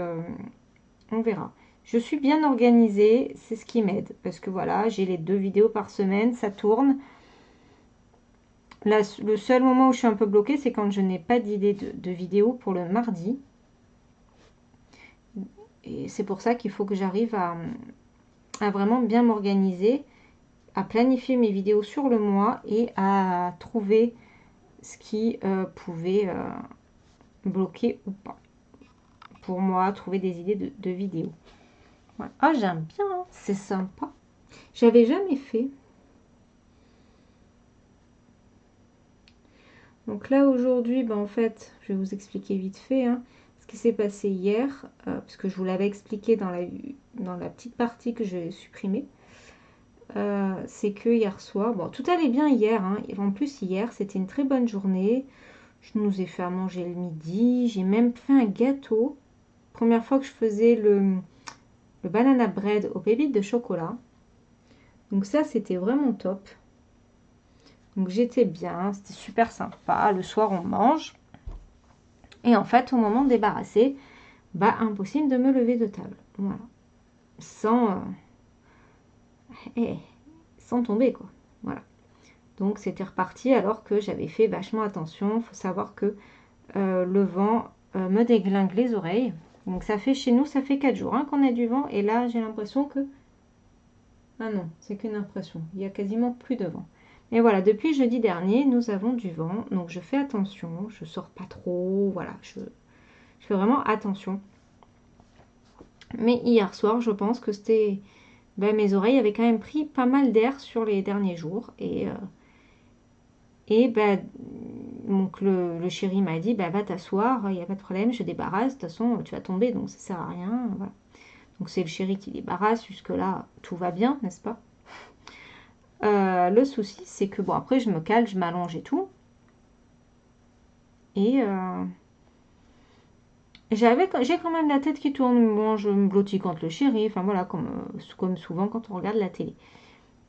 on verra. Je suis bien organisée, c'est ce qui m'aide. Parce que voilà, j'ai les 2 vidéos par semaine, ça tourne. Là, le seul moment où je suis un peu bloquée, c'est quand je n'ai pas d'idée de vidéo pour le mardi. Et c'est pour ça qu'il faut que j'arrive à vraiment bien m'organiser, à planifier mes vidéos sur le mois et à trouver ce qui pouvait bloquer ou pas. Pour moi, trouver des idées de vidéos. Ouais. Ah, j'aime bien, hein. C'est sympa. J'avais jamais fait. Donc là, aujourd'hui, en fait, je vais vous expliquer vite fait ce qui s'est passé hier, parce que je vous l'avais expliqué dans la petite partie que j'ai supprimée. C'est que hier soir, bon, tout allait bien hier, en plus hier, c'était une très bonne journée. Je nous ai fait à manger le midi, j'ai même fait un gâteau. Première fois que je faisais le banana bread aux pépites de chocolat. Donc ça, c'était vraiment top. Donc j'étais bien, c'était super sympa. Le soir, on mange. Et en fait, au moment de débarrasser, impossible de me lever de table. Voilà. Sans tomber, quoi. Voilà. Donc c'était reparti alors que j'avais fait vachement attention. Il faut savoir que le vent me déglingue les oreilles. Donc ça fait chez nous, ça fait 4 jours qu'on a du vent. Et là, j'ai l'impression que... Ah non, c'est qu'une impression. Il y a quasiment plus de vent. Et voilà, depuis jeudi dernier, nous avons du vent. Donc je fais attention. Je sors pas trop. Voilà, je fais vraiment attention. Mais hier soir, je pense que c'était... mes oreilles avaient quand même pris pas mal d'air sur les derniers jours. Donc le chéri m'a dit, va t'asseoir, il n'y a pas de problème, je débarrasse, de toute façon tu vas tomber, donc ça sert à rien. Voilà. Donc c'est le chéri qui débarrasse, jusque-là tout va bien, n'est-ce pas? Le souci c'est que, après je me cale, je m'allonge et tout. Et j'ai quand même la tête qui tourne, bon, je me blottis contre le chéri, enfin voilà, comme souvent quand on regarde la télé.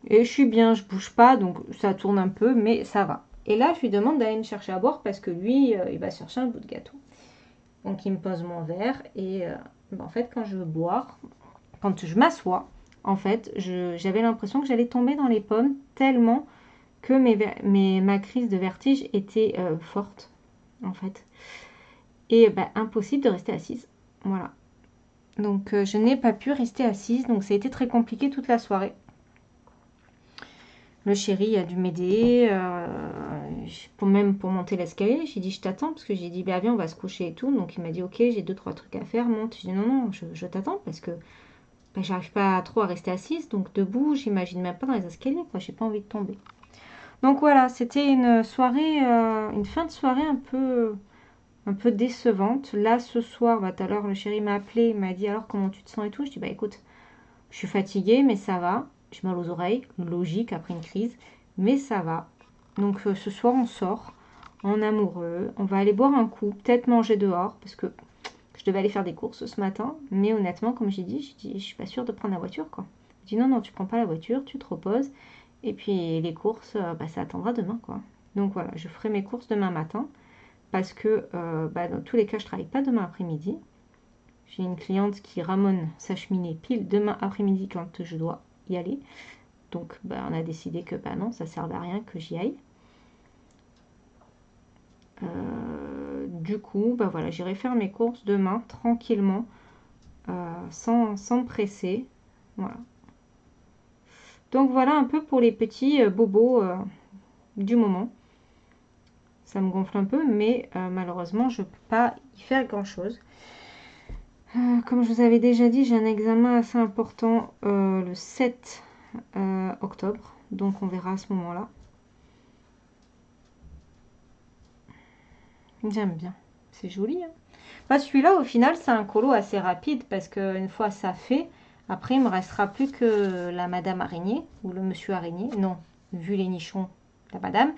Et je suis bien, je bouge pas, donc ça tourne un peu, mais ça va. Et là, je lui demande d'aller me chercher à boire parce que lui, il va chercher un bout de gâteau. Donc, il me pose mon verre et en fait, quand je veux boire, quand je m'assois, en fait, j'avais l'impression que j'allais tomber dans les pommes tellement que ma crise de vertige était forte, en fait. Et impossible de rester assise. Voilà. Donc, je n'ai pas pu rester assise, donc ça a été très compliqué toute la soirée. Le chéri a dû m'aider, même pour monter l'escalier. J'ai dit, je t'attends, parce que j'ai dit, viens, on va se coucher et tout. Donc il m'a dit, ok, j'ai 2-3 trucs à faire, monte. J'ai dit, non, je t'attends, parce que j'arrive pas trop à rester assise. Donc debout, j'imagine même pas dans les escaliers, quoi. J'ai pas envie de tomber. Donc voilà, c'était une soirée, une fin de soirée un peu décevante. Là, ce soir, tout à l'heure, le chéri m'a appelé, il m'a dit, alors comment tu te sens et tout. Je dis, écoute, je suis fatiguée, mais ça va. J'ai mal aux oreilles, logique après une crise, mais ça va. Donc ce soir, on sort en amoureux. On va aller boire un coup, peut-être manger dehors, parce que je devais aller faire des courses ce matin. Mais honnêtement, comme j'ai dit, je suis pas sûre de prendre la voiture, quoi. Je dis non, tu prends pas la voiture, tu te reposes. Et puis les courses, ça attendra demain, quoi. Donc voilà, je ferai mes courses demain matin, parce que dans tous les cas, je travaille pas demain après-midi. J'ai une cliente qui ramène sa cheminée pile demain après-midi quand je dois y aller. Donc on a décidé que non, ça ne servait à rien que j'y aille. du coup, bah voilà, j'irai faire mes courses demain tranquillement, sans me presser. Voilà. Donc voilà un peu pour les petits bobos du moment. Ça me gonfle un peu, mais malheureusement, je ne peux pas y faire grand-chose. Comme je vous avais déjà dit, j'ai un examen assez important le 7 octobre. Donc on verra à ce moment-là. J'aime bien. C'est joli. Hein. Bah, celui-là, au final, c'est un colo assez rapide parce qu'une fois ça fait, après, il me restera plus que la madame araignée ou le monsieur araignée. Non, vu les nichons, la madame.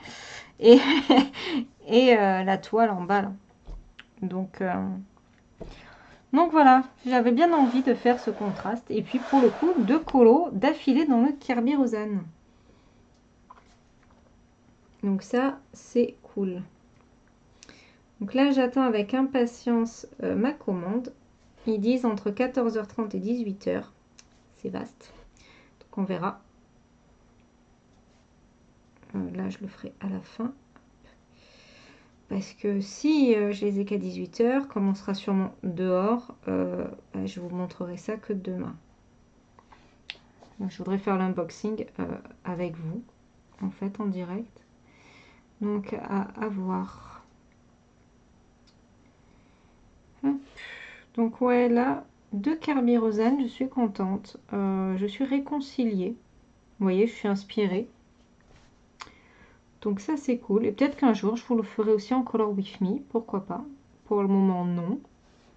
Et, et la toile en bas. Là. Donc voilà, j'avais bien envie de faire ce contraste. Et puis pour le coup, 2 colos d'affilée dans le Kirby Rosanne. Donc ça, c'est cool. Donc là, j'attends avec impatience ma commande. Ils disent entre 14h30 et 18h. C'est vaste. Donc on verra. Là, je le ferai à la fin. Parce que si je les ai qu'à 18h, comme on sera sûrement dehors, bah, je vous montrerai ça que demain. Donc, je voudrais faire l'unboxing avec vous, en fait, en direct. Donc, à voir. Hop. Donc, ouais, là, 2 Kirby Rosanne, je suis contente. Je suis réconciliée. Vous voyez, je suis inspirée. Donc, ça, c'est cool. Et peut-être qu'un jour, je vous le ferai aussi en Color With Me. Pourquoi pas? Pour le moment, non.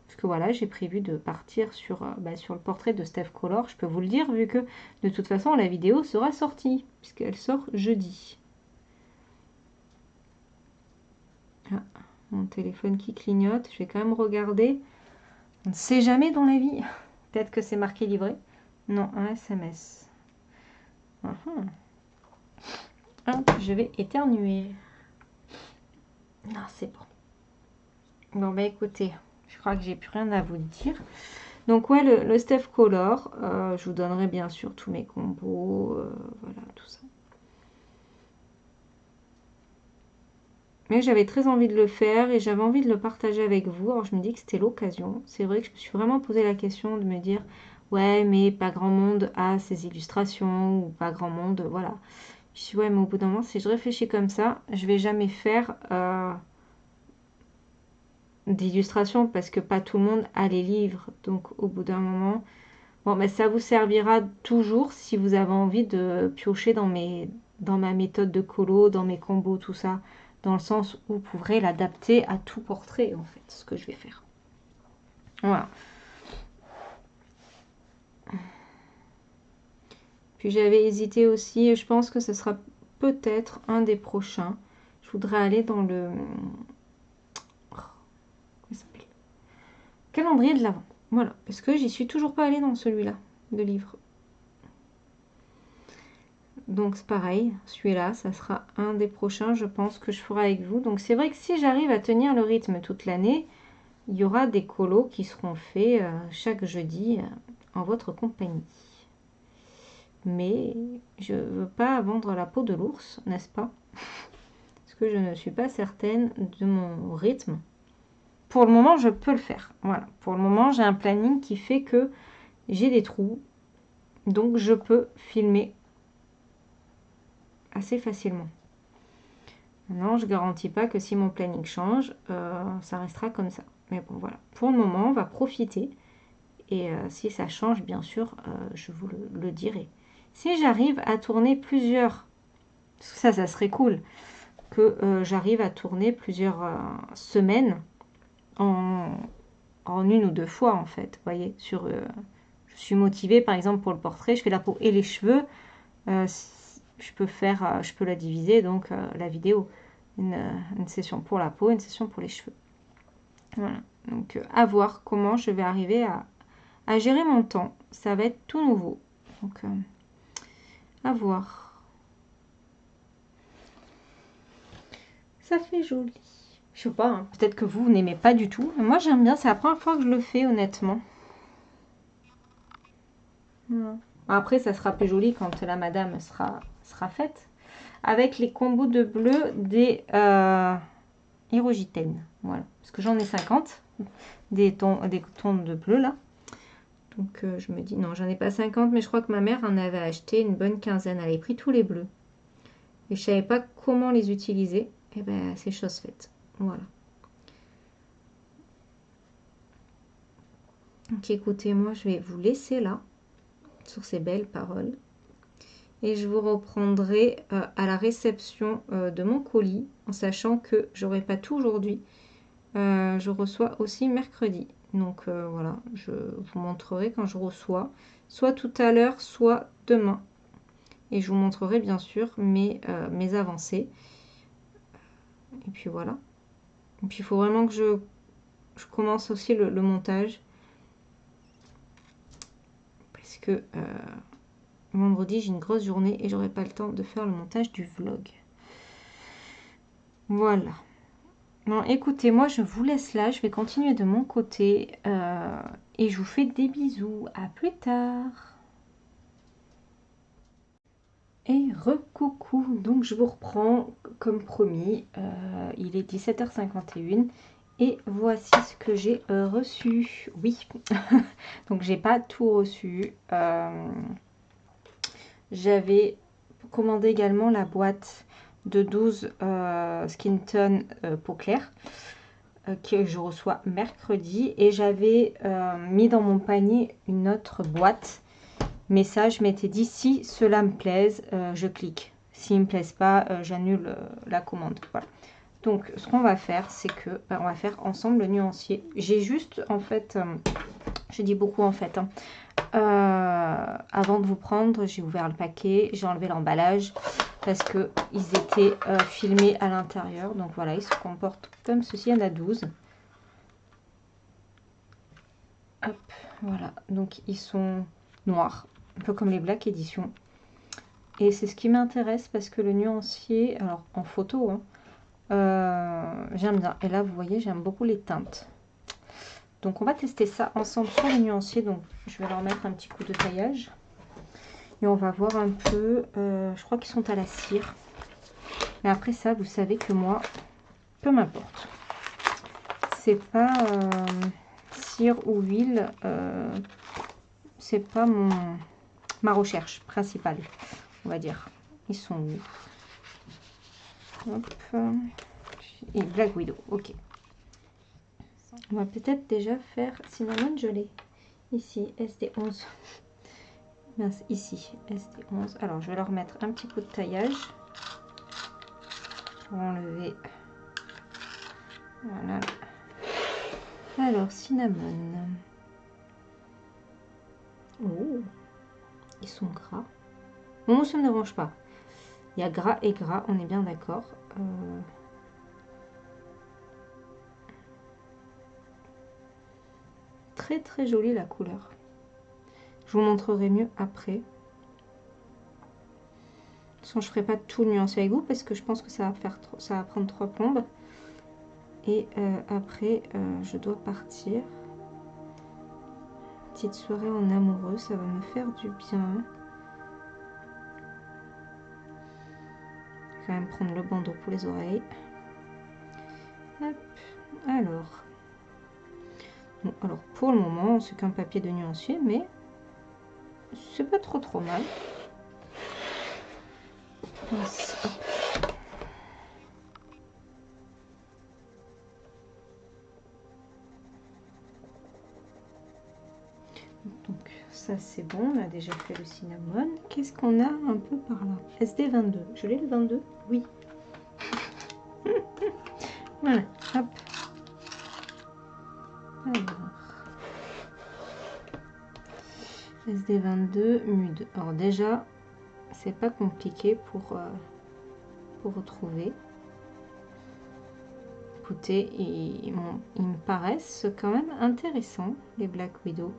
Parce que voilà, j'ai prévu de partir sur le portrait de Steph Color. Je peux vous le dire, vu que de toute façon, la vidéo sera sortie. Puisqu'elle sort jeudi. Ah, mon téléphone qui clignote. Je vais quand même regarder. On ne sait jamais dans la vie. Peut-être que c'est marqué livré. Non, un SMS. Hop, je vais éternuer. Non, c'est bon. Bon, bah écoutez, je crois que j'ai plus rien à vous dire. Donc ouais, le Steph Color, je vous donnerai bien sûr tous mes combos, voilà, tout ça. Mais j'avais très envie de le faire et j'avais envie de le partager avec vous. Alors je me dis que c'était l'occasion. C'est vrai que je me suis vraiment posé la question de me dire, ouais, mais pas grand monde a ces illustrations ou pas grand monde, voilà. Je suis ouais, mais au bout d'un moment, si je réfléchis comme ça, je vais jamais faire d'illustrations parce que pas tout le monde a les livres. Donc au bout d'un moment, bon, mais ça vous servira toujours si vous avez envie de piocher dans ma méthode de colo, dans mes combos, tout ça, dans le sens où vous pourrez l'adapter à tout portrait, en fait, ce que je vais faire. Voilà. Puis j'avais hésité aussi, je pense que ce sera peut-être un des prochains. Je voudrais aller dans le... Comment ça s'appelle? Calendrier de l'Avent. Voilà, parce que j'y suis toujours pas allée dans celui-là, de livre. Donc c'est pareil, celui-là, ça sera un des prochains, je pense, que je ferai avec vous. Donc c'est vrai que si j'arrive à tenir le rythme toute l'année, il y aura des colos qui seront faits chaque jeudi en votre compagnie. Mais je ne veux pas vendre la peau de l'ours, n'est-ce pas? Parce que je ne suis pas certaine de mon rythme. Pour le moment, je peux le faire. Voilà. Pour le moment, j'ai un planning qui fait que j'ai des trous. Donc je peux filmer assez facilement. Maintenant, je ne garantis pas que si mon planning change, ça restera comme ça. Mais bon, voilà. Pour le moment, on va profiter. Et si ça change, bien sûr, je vous le dirai. Si j'arrive à tourner plusieurs, parce que ça serait cool, que j'arrive à tourner plusieurs semaines en 1 ou 2 fois, en fait. Vous voyez, je suis motivée, par exemple, pour le portrait, je fais la peau et les cheveux. Je peux la diviser, donc la vidéo. Une session pour la peau, une session pour les cheveux. Voilà. Donc, à voir comment je vais arriver à gérer mon temps. Ça va être tout nouveau. Donc, à voir. Ça fait joli. Je sais pas, hein, peut-être que vous n'aimez pas du tout. Mais moi, j'aime bien. C'est la première fois que je le fais, honnêtement. Voilà. Après, ça sera plus joli quand la madame sera faite. Avec les combos de bleu des Hirogiten. Voilà, parce que j'en ai 50, des tons de bleu là. Donc je me dis, non, j'en ai pas 50, mais je crois que ma mère en avait acheté une bonne quinzaine. Elle avait pris tous les bleus. Et je savais pas comment les utiliser. Et ben c'est chose faite. Voilà. Donc écoutez, moi je vais vous laisser là, sur ces belles paroles. Et je vous reprendrai à la réception de mon colis, en sachant que j'aurai pas tout aujourd'hui. Je reçois aussi mercredi. Donc voilà, je vous montrerai quand je reçois, soit tout à l'heure, soit demain. Et je vous montrerai bien sûr mes avancées. Et puis voilà. Et puis il faut vraiment que je commence aussi le montage. Parce que vendredi, j'ai une grosse journée et j'aurai pas le temps de faire le montage du vlog. Voilà. Bon, écoutez, moi je vous laisse là, je vais continuer de mon côté et je vous fais des bisous. À plus tard. Et recoucou, donc je vous reprends comme promis, il est 17h51 et voici ce que j'ai reçu. Oui, donc j'ai pas tout reçu. J'avais commandé également la boîte de 12 Skin Tone peau claire que je reçois mercredi et j'avais mis dans mon panier une autre boîte. Message m'était dit si cela me plaise, je clique. S'il ne me plaise pas, j'annule la commande. Voilà. Donc ce qu'on va faire, c'est que on va faire ensemble le nuancier. J'ai juste en fait, je dis beaucoup en fait, hein, avant de vous prendre, j'ai ouvert le paquet, j'ai enlevé l'emballage parce que ils étaient filmés à l'intérieur. Donc voilà, ils se comportent comme ceci. Il y en a 12. Hop, voilà. Donc ils sont noirs, un peu comme les Black Edition. Et c'est ce qui m'intéresse parce que le nuancier, alors en photo, hein, j'aime bien. Et là, vous voyez, j'aime beaucoup les teintes. Donc on va tester ça ensemble sur le nuancier. Donc je vais leur mettre un petit coup de taillage. Et on va voir un peu, je crois qu'ils sont à la cire. Mais après ça, vous savez que moi, peu m'importe. C'est pas cire ou huile, c'est pas ma recherche principale, on va dire. Ils sont où? Hop. Et Black Widow, ok. On va peut-être déjà faire cinnamon gelé. Ici, SD11. Mince, ici, SD11. Alors, je vais leur mettre un petit coup de taillage. Pour enlever. Voilà. Alors, cinnamon. Oh, ils sont gras. Bon, ça ne me dérange pas. Il y a gras et gras, on est bien d'accord. Très très jolie la couleur. Je vous montrerai mieux après. De toute façon, je ne ferai pas tout le nuancier avec vous parce que je pense que ça va prendre 3 plombes. Et après, je dois partir. Petite soirée en amoureux, ça va me faire du bien. Je vais quand même prendre le bandeau pour les oreilles. Hop. Alors. Bon, alors pour le moment, c'est qu'un papier de nuancier, mais c'est pas trop mal. Donc ça c'est bon, on a déjà fait le cinnamon. Qu'est-ce qu'on a un peu par là? SD22. Je l'ai le 22? Oui. Voilà, hop. Alors. SD22 Mude. Alors déjà, c'est pas compliqué pour retrouver. Écoutez, ils me paraissent quand même intéressants, les Black Widow.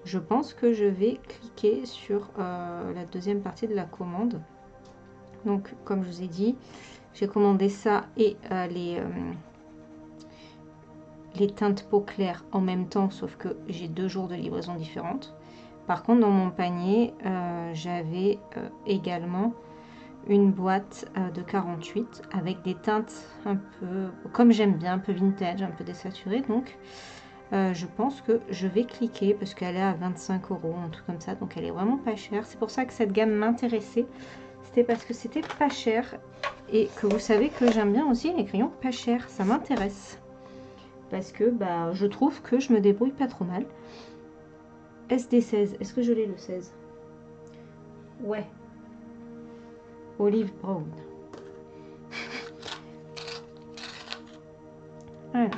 Je pense que je vais cliquer sur la deuxième partie de la commande. Donc, comme je vous ai dit, j'ai commandé ça et les teintes peau claire en même temps, sauf que j'ai 2 jours de livraison différentes. Par contre, dans mon panier, j'avais également une boîte de 48 avec des teintes un peu, comme j'aime bien, un peu vintage, un peu désaturé. Donc, je pense que je vais cliquer parce qu'elle est à 25 €, un truc comme ça. Donc, elle est vraiment pas chère. C'est pour ça que cette gamme m'intéressait. C'était parce que c'était pas cher et que vous savez que j'aime bien aussi les crayons pas chers. Ça m'intéresse parce que bah, je trouve que je me débrouille pas trop mal. SD16, est-ce que je l'ai le 16? Ouais. Olive brown. Alors,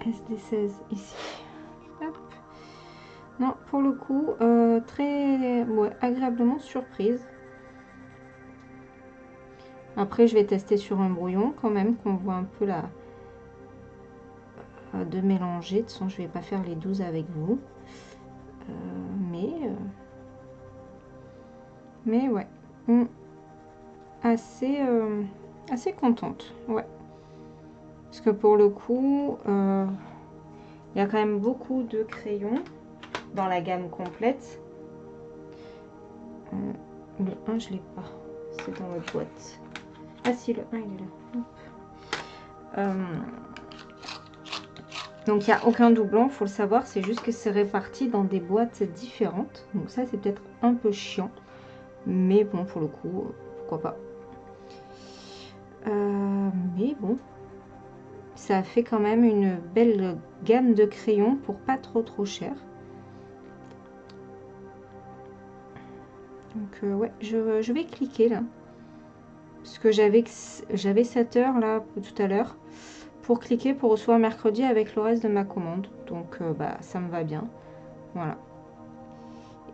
SD16 ici. Hop. Non, pour le coup, très agréablement surprise. Après, je vais tester sur un brouillon quand même, qu'on voit un peu la de mélanger. De toute façon, je vais pas faire les 12 avec vous. Mais ouais. Assez, assez contente. Ouais. Parce que pour le coup, il y a quand même beaucoup de crayons dans la gamme complète. Le 1, je l'ai pas. C'est dans votre boîte. Ah si, le 1, il est là. Donc, il n'y a aucun doublon, il faut le savoir. C'est juste que c'est réparti dans des boîtes différentes. Donc, ça, c'est peut-être un peu chiant. Mais bon, pour le coup, pourquoi pas. Mais bon, ça fait quand même une belle gamme de crayons pour pas trop cher. Donc ouais, je vais cliquer là. Parce que j'avais 7 heures là tout à l'heure pour cliquer pour recevoir mercredi avec le reste de ma commande. Donc bah ça me va bien. Voilà.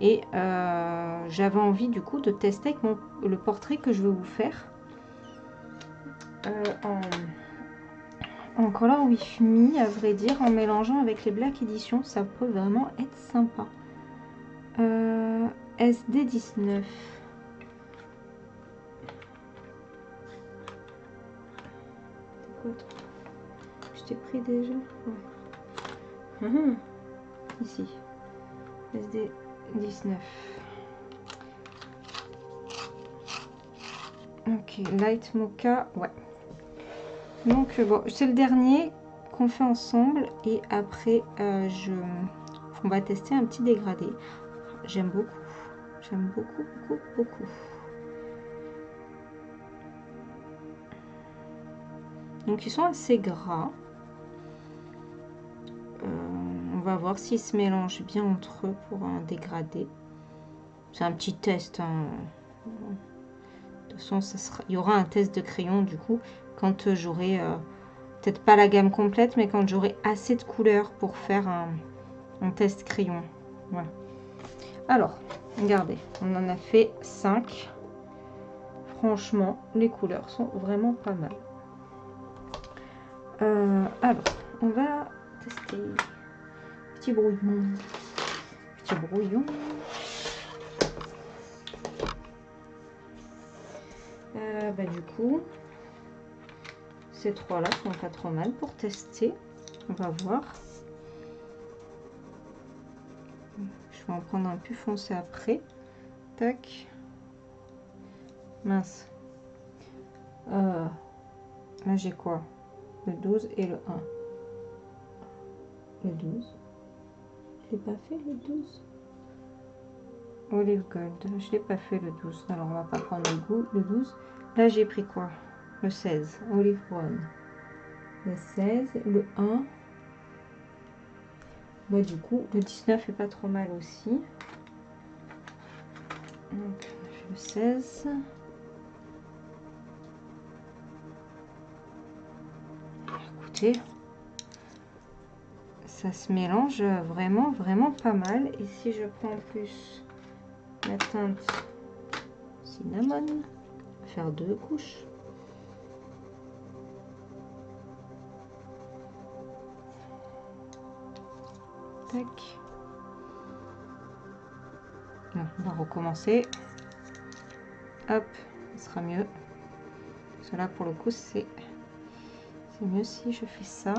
Et j'avais envie du coup de tester avec le portrait que je vais vous faire en color with me, à vrai dire, en mélangeant avec les Black Edition. Ça peut vraiment être sympa. SD19. C'est quoi toi? Je t'ai pris déjà? Ouais. Ici. SD19. Ok, Light Mocha, ouais. Donc bon, c'est le dernier qu'on fait ensemble et après on va tester un petit dégradé. J'aime beaucoup. J'aime beaucoup. Donc ils sont assez gras. On va voir s'ils se mélangent bien entre eux pour un dégradé. C'est un petit test. Hein. De toute façon, il y aura un test de crayon du coup quand j'aurai peut-être pas la gamme complète, mais quand j'aurai assez de couleurs pour faire un test crayon. Voilà. Alors, regardez, on en a fait 5. Franchement, les couleurs sont vraiment pas mal. Alors, on va tester. Petit brouillon. Petit brouillon. Bah, du coup, ces 3 là sont pas trop mal pour tester. On va voir. Je vais en prendre un plus foncé après. Tac. Mince. Là, j'ai quoi? Le 12 et le 1. Le 12. Je l'ai pas fait le 12. Olive Gold. Je l'ai pas fait le 12. Alors, on va pas prendre le 12. Là, j'ai pris quoi? Le 16. Olive Brown. Le 16. Le 1. Bah, du coup, le 19 est pas trop mal aussi. Donc, on a fait le 16. Écoutez, ça se mélange vraiment pas mal. Et si je prends en plus la teinte cinnamon, on va faire 2 couches. Tac. Non, on va recommencer. Hop, ce sera mieux. Cela pour le coup, c'est mieux si je fais ça.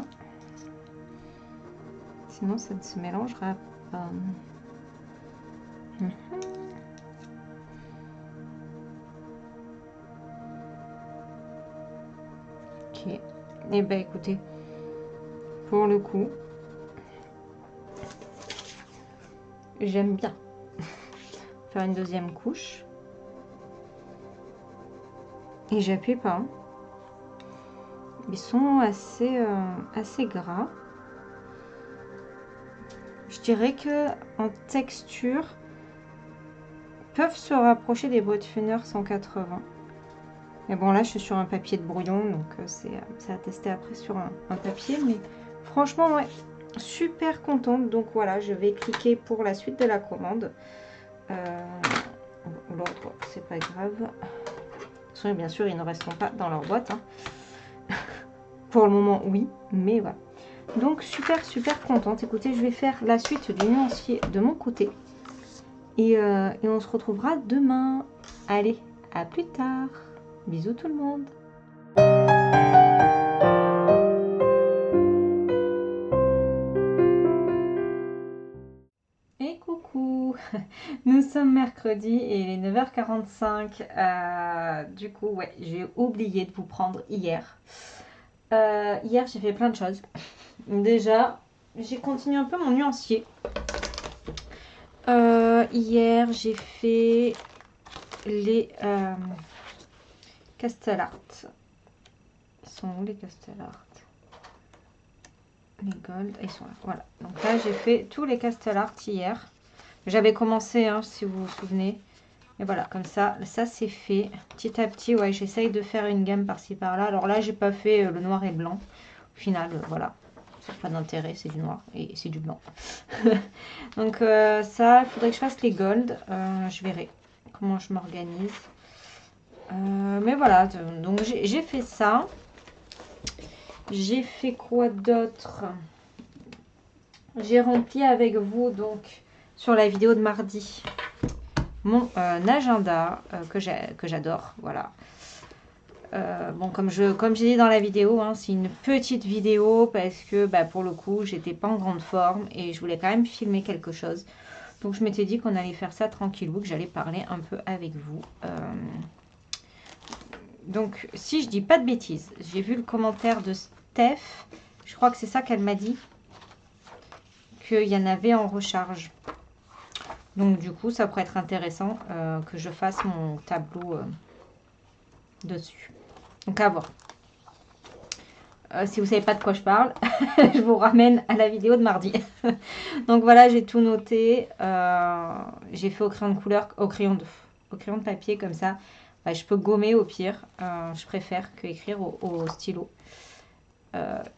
Sinon, ça ne se mélangera pas. Et ben écoutez, pour le coup, j'aime bien faire une deuxième couche. Et j'appuie pas. Ils sont assez gras. Je dirais que en texture, peuvent se rapprocher des Brutfuner 180. Mais bon, là, je suis sur un papier de brouillon, donc c'est à tester après sur un papier. Mais franchement, ouais, super contente. Donc voilà, je vais cliquer pour la suite de la commande. C'est pas grave. Bien sûr, ils ne resteront pas dans leur boîte. Hein. Pour le moment, oui, mais voilà. Donc, super contente. Écoutez, je vais faire la suite du nuancier de mon côté. Et on se retrouvera demain. Allez, à plus tard. Bisous tout le monde. Et coucou. Nous sommes mercredi et il est 9h45. Du coup, ouais, j'ai oublié de vous prendre hier. Hier, j'ai fait plein de choses. Déjà, j'ai continué un peu mon nuancier. Hier, j'ai fait les Castellart. Ils sont où les Castellart? Les Gold, ils sont là. Voilà. Donc là, j'ai fait tous les Castellart hier. J'avais commencé, hein, si vous vous souvenez. Et voilà, comme ça c'est fait. Petit à petit, ouais, j'essaye de faire une gamme par-ci par-là. Alors là, j'ai pas fait le noir et blanc. Au final, voilà. C'est pas d'intérêt, c'est du noir et c'est du blanc. Donc ça, il faudrait que je fasse les gold. Je verrai comment je m'organise. Mais voilà, donc j'ai fait ça. J'ai fait quoi d'autre? J'ai rempli avec vous, donc, sur la vidéo de mardi, mon agenda que j'adore. Voilà. Bon, comme j'ai dit dans la vidéo, hein, c'est une petite vidéo parce que bah, pour le coup, j'étais pas en grande forme et je voulais quand même filmer quelque chose. Donc, je m'étais dit qu'on allait faire ça tranquillou, que j'allais parler un peu avec vous. Donc, si je dis pas de bêtises, j'ai vu le commentaire de Steph. Je crois que c'est ça qu'elle m'a dit. Qu'il y en avait en recharge. Donc, du coup, ça pourrait être intéressant que je fasse mon tableau dessus. Donc, à voir. Si vous ne savez pas de quoi je parle, je vous ramène à la vidéo de mardi. Donc, voilà, j'ai tout noté. J'ai fait au crayon de couleur, au crayon de papier, comme ça. Bah, je peux gommer au pire. Je préfère que écrire au stylo.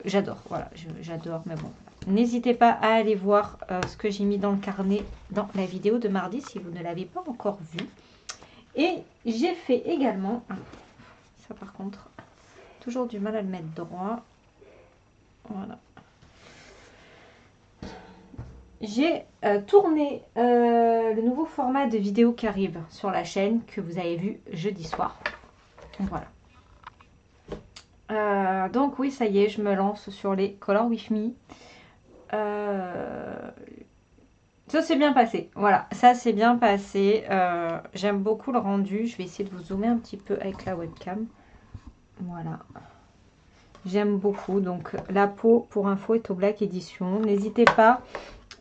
J'adore, voilà, j'adore, mais bon. N'hésitez pas à aller voir ce que j'ai mis dans le carnet dans la vidéo de mardi si vous ne l'avez pas encore vu. Et j'ai fait également, ça par contre, toujours du mal à le mettre droit. Voilà. J'ai tourné le nouveau format de vidéo qui arrive sur la chaîne que vous avez vu jeudi soir. Voilà. Donc oui, ça y est, je me lance sur les Color With Me. Ça s'est bien passé. Voilà, ça s'est bien passé. J'aime beaucoup le rendu. Je vais essayer de vous zoomer un petit peu avec la webcam. Voilà. J'aime beaucoup. Donc la peau, pour info, est au Black Edition. N'hésitez pas.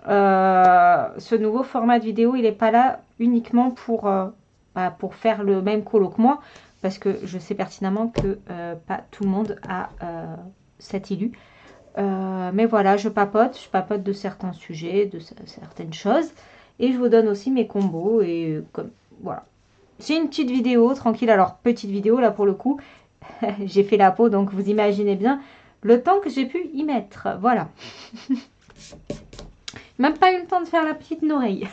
Ce nouveau format de vidéo, il n'est pas là uniquement pour faire le même colo que moi. Parce que je sais pertinemment que pas tout le monde a cet élu. Mais voilà, je papote de certains sujets, de certaines choses. Et je vous donne aussi mes combos. Et comme voilà. C'est une petite vidéo, tranquille. Alors, petite vidéo, là pour le coup, j'ai fait la peau, donc vous imaginez bien le temps que j'ai pu y mettre. Voilà. Même pas eu le temps de faire la petite oreille.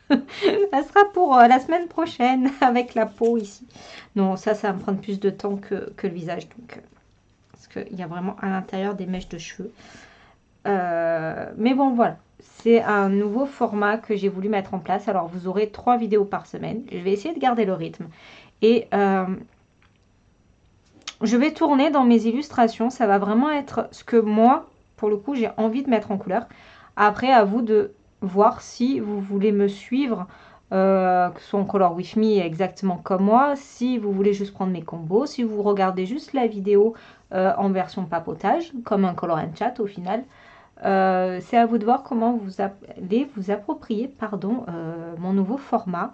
Ça sera pour la semaine prochaine avec la peau ici. Non, ça va me prendre plus de temps que le visage. Donc, parce qu'il y a vraiment à l'intérieur des mèches de cheveux. Mais bon, voilà. C'est un nouveau format que j'ai voulu mettre en place. Alors, vous aurez 3 vidéos par semaine. Je vais essayer de garder le rythme. Et je vais tourner dans mes illustrations. Ça va vraiment être ce que moi, pour le coup, j'ai envie de mettre en couleur. Après, à vous de voir si vous voulez me suivre, que ce soit en Color With Me exactement comme moi, si vous voulez juste prendre mes combos, si vous regardez juste la vidéo en version papotage, comme un color and chat au final. C'est à vous de voir comment vous allez vous approprier mon nouveau format.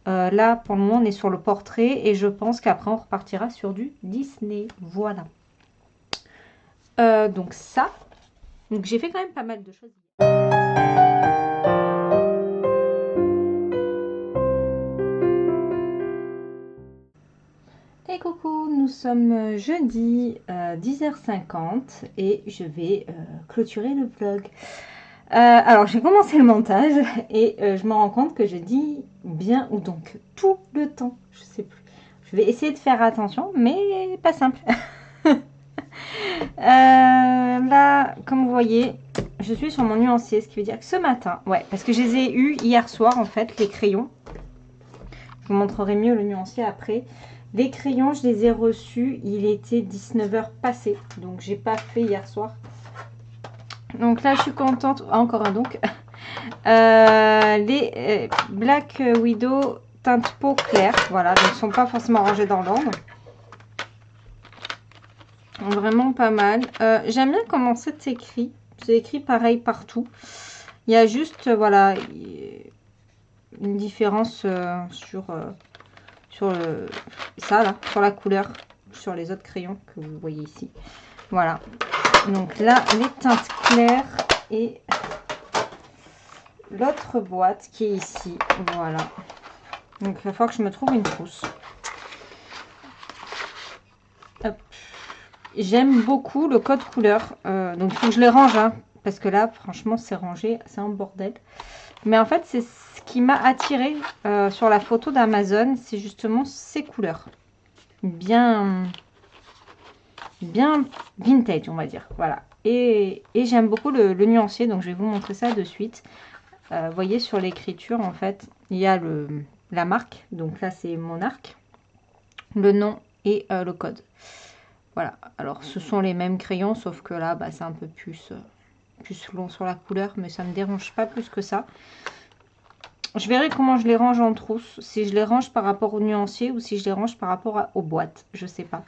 Là, pour le moment, on est sur le portrait et je pense qu'après, on repartira sur du Disney. Voilà. Donc ça, donc j'ai fait quand même pas mal de choses. Et coucou, nous sommes jeudi 10h50 et je vais clôturer le vlog. Alors j'ai commencé le montage et je me rends compte que je dis bien ou donc tout le temps, je sais plus. Je vais essayer de faire attention, mais pas simple. Là, comme vous voyez, je suis sur mon nuancier, ce qui veut dire que ce matin, ouais, parce que je les ai eus hier soir en fait, les crayons. Je vous montrerai mieux le nuancier après. Les crayons, je les ai reçus, il était 19h passé, donc j'ai pas fait hier soir. Donc là, je suis contente. Ah, encore un donc. Les Black Widow teinte peau claire, voilà, donc ils ne sont pas forcément rangés dans l'ordre. Vraiment pas mal. J'aime bien comment c'est écrit. C'est écrit pareil partout. Il y a juste, voilà, une différence sur ça là, sur la couleur, sur les autres crayons que vous voyez ici. Voilà. Donc là, les teintes claires et l'autre boîte qui est ici. Voilà. Donc il va falloir que je me trouve une trousse. J'aime beaucoup le code couleur. Donc il faut que je les range. Hein, parce que là, franchement, c'est rangé. C'est un bordel. Mais en fait, c'est ce qui m'a attiré sur la photo d'Amazon. C'est justement ces couleurs. Bien vintage, on va dire. Voilà. Et j'aime beaucoup le nuancier. Donc je vais vous montrer ça de suite. Vous voyez sur l'écriture, en fait, il y a la marque. Donc là, c'est Monarch. Le nom et le code. Voilà. Alors, ce sont les mêmes crayons, sauf que là, bah, c'est un peu plus long sur la couleur. Mais ça ne me dérange pas plus que ça. Je verrai comment je les range en trousse. Si je les range par rapport au nuancier ou si je les range par rapport aux boîtes. Je sais pas.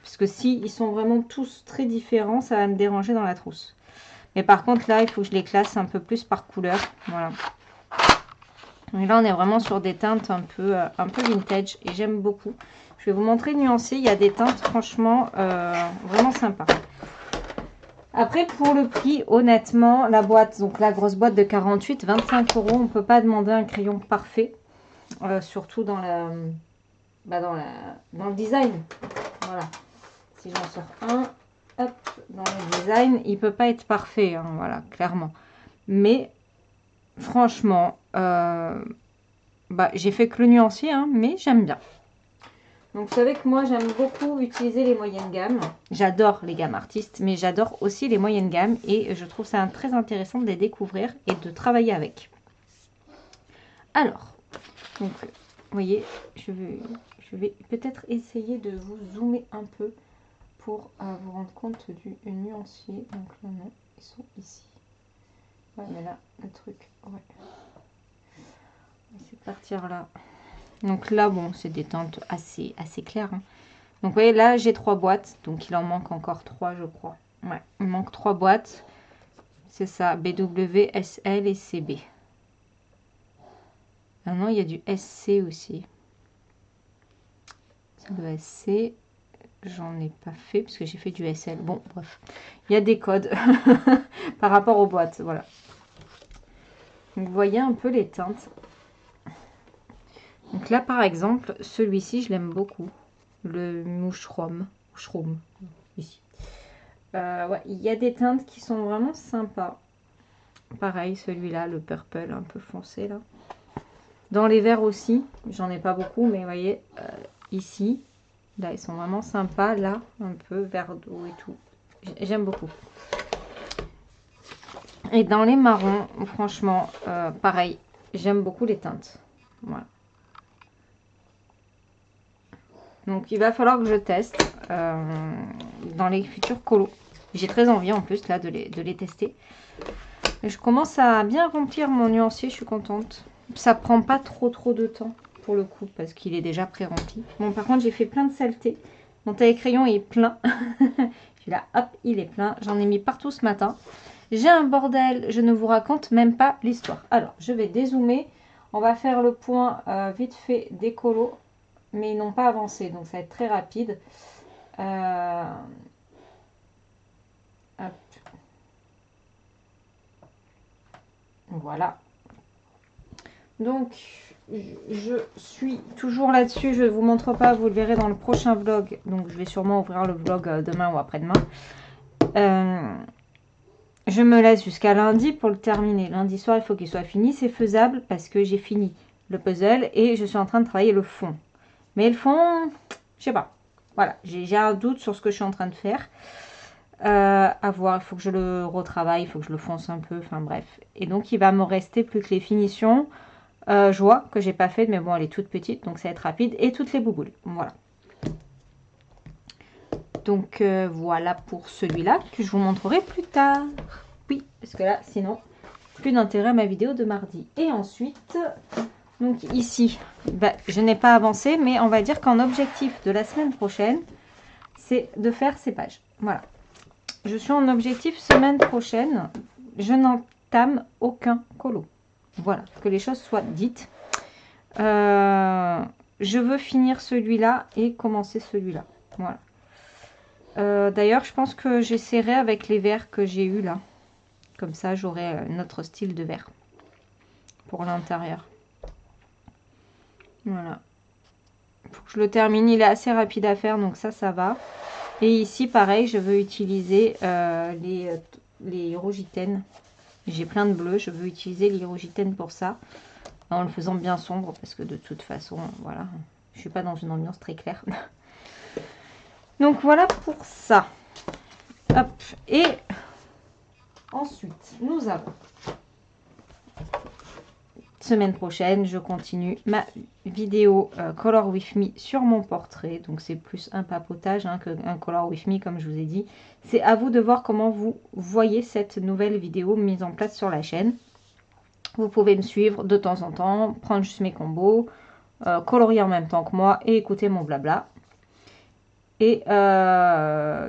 Parce que si ils sont vraiment tous très différents, ça va me déranger dans la trousse. Mais par contre, là, il faut que je les classe un peu plus par couleur. Voilà. Et là, on est vraiment sur des teintes un peu vintage. Et j'aime beaucoup. Je vais vous montrer le nuancier. Il y a des teintes, franchement, vraiment sympas. Après, pour le prix, honnêtement, la boîte, donc la grosse boîte de 48, 25 €. On ne peut pas demander un crayon parfait. Surtout dans le design. Voilà. Si j'en sors un, hop, dans le design, il peut pas être parfait, hein, voilà, clairement. Mais franchement, j'ai fait que le nuancier, hein, mais j'aime bien. Donc vous savez que moi j'aime beaucoup utiliser les moyennes gammes. J'adore les gammes artistes, mais j'adore aussi les moyennes gammes et je trouve ça très intéressant de les découvrir et de travailler avec. Alors, donc vous voyez, je vais peut-être essayer de vous zoomer un peu pour vous rendre compte du nuancier. Donc là, non, ils sont ici. Ouais, mais là, le truc, ouais. On va essayer de partir là. Donc là, bon, c'est des teintes assez claires. Hein. Donc vous voyez, là, j'ai 3 boîtes. Donc il en manque encore 3, je crois. Ouais, il manque 3 boîtes. C'est ça, BW, SL et CB. Ah non, il y a du SC aussi. C'est le SC. J'en ai pas fait parce que j'ai fait du SL. Bon, bref. Il y a des codes par rapport aux boîtes. Voilà. Donc, vous voyez un peu les teintes. Donc là, par exemple, celui-ci, je l'aime beaucoup. Le Mushroom. Ici. Ouais, il y a des teintes qui sont vraiment sympas. Pareil, celui-là, le purple un peu foncé, là. Dans les verts aussi. J'en ai pas beaucoup, mais vous voyez, ici. Là, ils sont vraiment sympas. Là, un peu vert d'eau et tout. J'aime beaucoup. Et dans les marrons, franchement, pareil. J'aime beaucoup les teintes. Voilà. Donc, il va falloir que je teste dans les futurs colos. J'ai très envie, en plus, là, de les tester. Et je commence à bien remplir mon nuancier. Je suis contente. Ça prend pas trop de temps. Pour le coup, parce qu'il est déjà pré-rempli. Bon, par contre, j'ai fait plein de saletés. Mon taille-crayon est plein. Puis là, hop, il est plein. J'en ai mis partout ce matin. J'ai un bordel, je ne vous raconte même pas l'histoire. Alors, je vais dézoomer. On va faire le point vite fait des colos. Mais ils n'ont pas avancé, donc ça va être très rapide. Hop. Voilà. Donc, je suis toujours là-dessus. Je ne vous montre pas, vous le verrez dans le prochain vlog. Donc, je vais sûrement ouvrir le vlog demain ou après-demain. Je me laisse jusqu'à lundi pour le terminer. Lundi soir, il faut qu'il soit fini. C'est faisable parce que j'ai fini le puzzle et je suis en train de travailler le fond. Mais le fond, je sais pas. Voilà, j'ai un doute sur ce que je suis en train de faire. À voir, il faut que je le retravaille, il faut que je le fonce un peu, enfin bref. Et donc, il va me rester plus que les finitions. Je vois que j'ai pas fait, mais bon, elle est toute petite, donc ça va être rapide. Et toutes les bouboules, voilà. Donc, voilà pour celui-là, que je vous montrerai plus tard. Oui, parce que là, sinon, plus d'intérêt à ma vidéo de mardi. Et ensuite, donc ici, bah, je n'ai pas avancé, mais on va dire qu'en objectif de la semaine prochaine, c'est de faire ces pages. Voilà. Je suis en objectif semaine prochaine. Je n'entame aucun colo. Voilà, que les choses soient dites. Je veux finir celui-là et commencer celui-là. Voilà. D'ailleurs, je pense que j'essaierai avec les verres que j'ai eu là. Comme ça, j'aurai notre style de verre pour l'intérieur. Voilà. Faut que je le termine. Il est assez rapide à faire, donc ça va. Et ici, pareil, je veux utiliser les hirogitènes. J'ai plein de bleus. Je veux utiliser l'hirogitène pour ça. En le faisant bien sombre, parce que de toute façon, voilà. Je suis pas dans une ambiance très claire. Donc, voilà pour ça. Hop. Et ensuite, nous avons... Semaine prochaine, je continue ma vidéo Color With Me sur mon portrait. Donc, c'est plus un papotage hein, qu'un Color With Me, comme je vous ai dit. C'est à vous de voir comment vous voyez cette nouvelle vidéo mise en place sur la chaîne. Vous pouvez me suivre de temps en temps, prendre juste mes combos, colorier en même temps que moi et écouter mon blabla. Et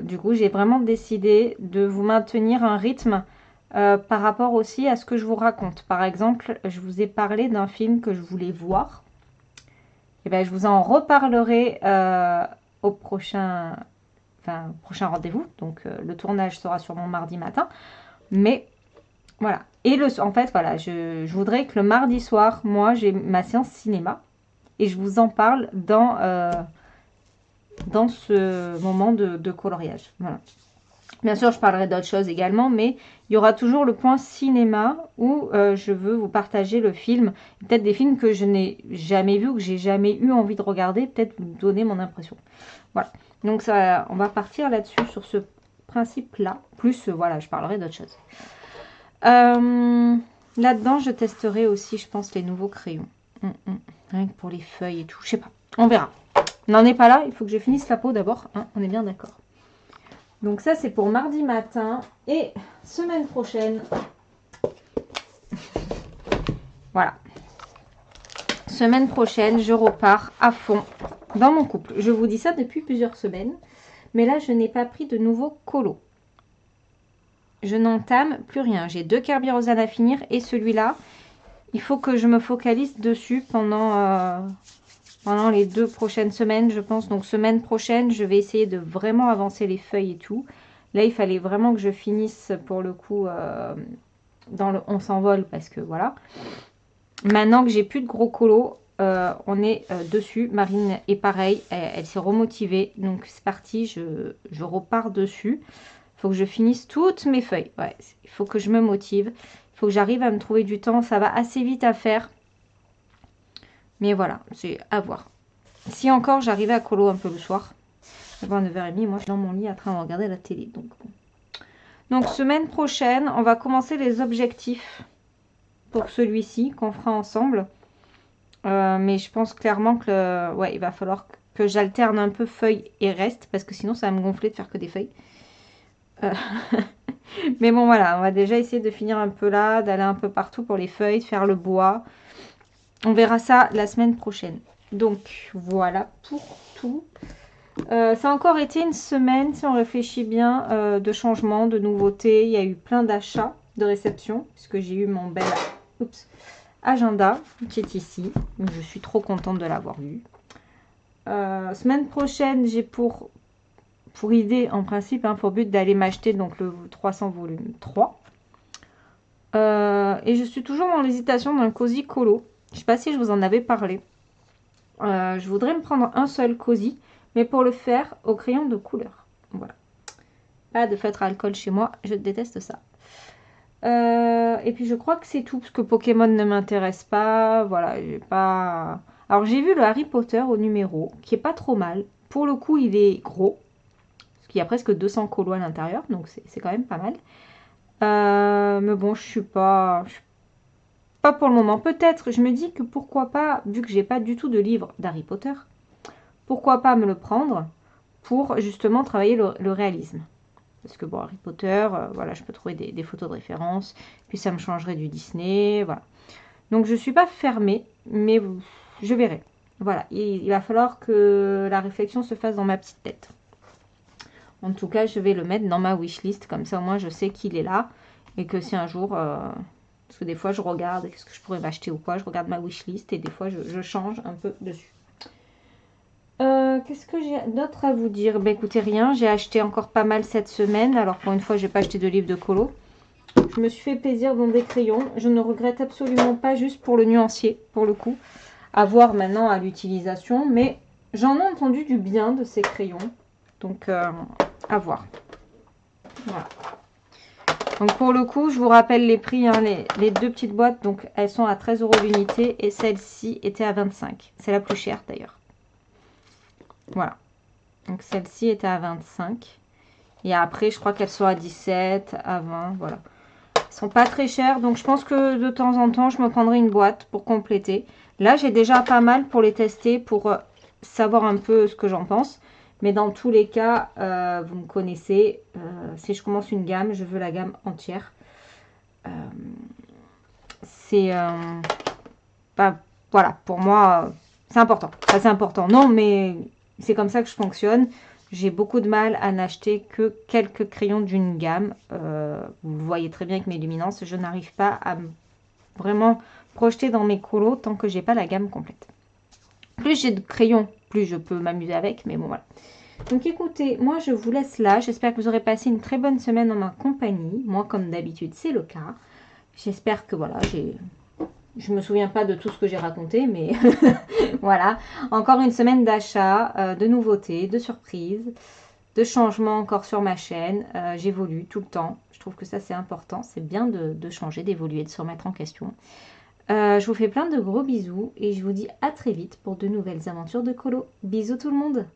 du coup, j'ai vraiment décidé de vous maintenir un rythme par rapport aussi à ce que je vous raconte. Par exemple, je vous ai parlé d'un film que je voulais voir. Et bien, je vous en reparlerai au prochain rendez-vous. Donc, le tournage sera sûrement mardi matin. Mais voilà. Et en fait, voilà, je voudrais que le mardi soir, moi, j'ai ma séance cinéma. Et je vous en parle dans ce moment de coloriage. Voilà. Bien sûr, je parlerai d'autres choses également, mais il y aura toujours le point cinéma où je veux vous partager le film. Peut-être des films que je n'ai jamais vus ou que j'ai jamais eu envie de regarder. Peut-être vous donner mon impression. Voilà. Donc, ça, on va partir là-dessus, sur ce principe-là. Plus, voilà, je parlerai d'autres choses. Là-dedans, je testerai aussi, je pense, les nouveaux crayons. Rien que pour les feuilles et tout. Je sais pas. On verra. On n'en est pas là. Il faut que je finisse la peau d'abord. Hein, on est bien d'accord. Donc ça, c'est pour mardi matin. Et semaine prochaine. Voilà. Semaine prochaine, je repars à fond dans mon couple. Je vous dis ça depuis plusieurs semaines. Mais là, je n'ai pas pris de nouveaux colos. Je n'entame plus rien. J'ai 2 Kerby Rosanne à finir. Et celui-là, il faut que je me focalise dessus pendant les 2 prochaines semaines, je pense. Donc, semaine prochaine, je vais essayer de vraiment avancer les feuilles et tout. Là, il fallait vraiment que je finisse, pour le coup, dans le on s'envole, parce que voilà. Maintenant que j'ai plus de gros colos, on est dessus. Marine est pareil, elle s'est remotivée. Donc, c'est parti, je repars dessus. Il faut que je finisse toutes mes feuilles. Ouais, il faut que je me motive. Il faut que j'arrive à me trouver du temps. Ça va assez vite à faire. Mais voilà, c'est à voir. Si encore j'arrivais à colo un peu le soir, avant 9h30, moi je suis dans mon lit en train de regarder la télé. Donc semaine prochaine, on va commencer les objectifs pour celui-ci qu'on fera ensemble. Mais je pense clairement que ouais, il va falloir que j'alterne un peu feuilles et reste, parce que sinon ça va me gonfler de faire que des feuilles. Mais bon voilà, on va déjà essayer de finir un peu là, d'aller un peu partout pour les feuilles, de faire le bois. On verra ça la semaine prochaine. Donc voilà pour tout. Ça a encore été une semaine, si on réfléchit bien, de changements, de nouveautés. Il y a eu plein d'achats, de réceptions, puisque j'ai eu mon bel agenda qui est ici. Je suis trop contente de l'avoir eu. Semaine prochaine, j'ai pour idée, en principe, hein, pour but d'aller m'acheter donc le 300 volume 3. Et je suis toujours dans l'hésitation d'un cosy colo. Je ne sais pas si je vous en avais parlé. Je voudrais me prendre un seul cosy, mais pour le faire au crayon de couleur. Voilà. Pas de feutre à alcool chez moi, je déteste ça. Et puis je crois que c'est tout, parce que Pokémon ne m'intéresse pas. Voilà, j'ai pas... Alors j'ai vu le Harry Potter au numéro, qui est pas trop mal. Pour le coup, il est gros, parce qu'il y a presque 200 colos à l'intérieur, donc c'est quand même pas mal. Mais bon, je suis pas pour le moment. Peut-être, je me dis que pourquoi pas, vu que j'ai pas du tout de livre d'Harry Potter, pourquoi pas me le prendre pour justement travailler le réalisme. Parce que bon, Harry Potter, voilà, je peux trouver des photos de référence, puis ça me changerait du Disney, voilà. Donc je suis pas fermée, mais je verrai. Voilà, il va falloir que la réflexion se fasse dans ma petite tête. En tout cas, je vais le mettre dans ma wishlist, comme ça au moins je sais qu'il est là, et que si un jour, parce que des fois je regarde, qu'est-ce que je pourrais m'acheter ou quoi, je regarde ma wishlist, et des fois je change un peu dessus. Qu'est-ce que j'ai d'autre à vous dire? Ben écoutez, rien, j'ai acheté encore pas mal cette semaine, alors pour une fois, j'ai pas acheté de livre de colo. Je me suis fait plaisir dans des crayons, je ne regrette absolument pas, juste pour le nuancier, pour le coup, à voir maintenant à l'utilisation, mais j'en ai entendu du bien de ces crayons, donc à voir. Voilà. Donc pour le coup, je vous rappelle les prix, hein, les deux petites boîtes, donc elles sont à 13 € l'unité et celle-ci était à 25. C'est la plus chère d'ailleurs. Voilà. Donc celle-ci était à 25. Et après, je crois qu'elles sont à 17, à 20, voilà. Elles sont pas très chères, donc je pense que de temps en temps, je me prendrai une boîte pour compléter. Là, j'ai déjà pas mal pour les tester, pour savoir un peu ce que j'en pense. Mais dans tous les cas, vous me connaissez, si je commence une gamme, je veux la gamme entière. C'est... voilà, pour moi, c'est important. Enfin, c'est important. Non, mais c'est comme ça que je fonctionne. J'ai beaucoup de mal à n'acheter que quelques crayons d'une gamme. Vous le voyez très bien avec mes luminances. Je n'arrive pas à vraiment projeter dans mes colos tant que j'ai pas la gamme complète. Plus j'ai de crayons, plus je peux m'amuser avec. Mais bon, voilà. Donc écoutez, moi je vous laisse là. J'espère que vous aurez passé une très bonne semaine en ma compagnie. Moi, comme d'habitude, c'est le cas. J'espère que voilà, je me souviens pas de tout ce que j'ai raconté, mais voilà. Encore une semaine d'achat, de nouveautés, de surprises, de changements encore sur ma chaîne. J'évolue tout le temps. Je trouve que ça, c'est important. C'est bien de changer, d'évoluer, de se remettre en question. Je vous fais plein de gros bisous et je vous dis à très vite pour de nouvelles aventures de colo. Bisous tout le monde!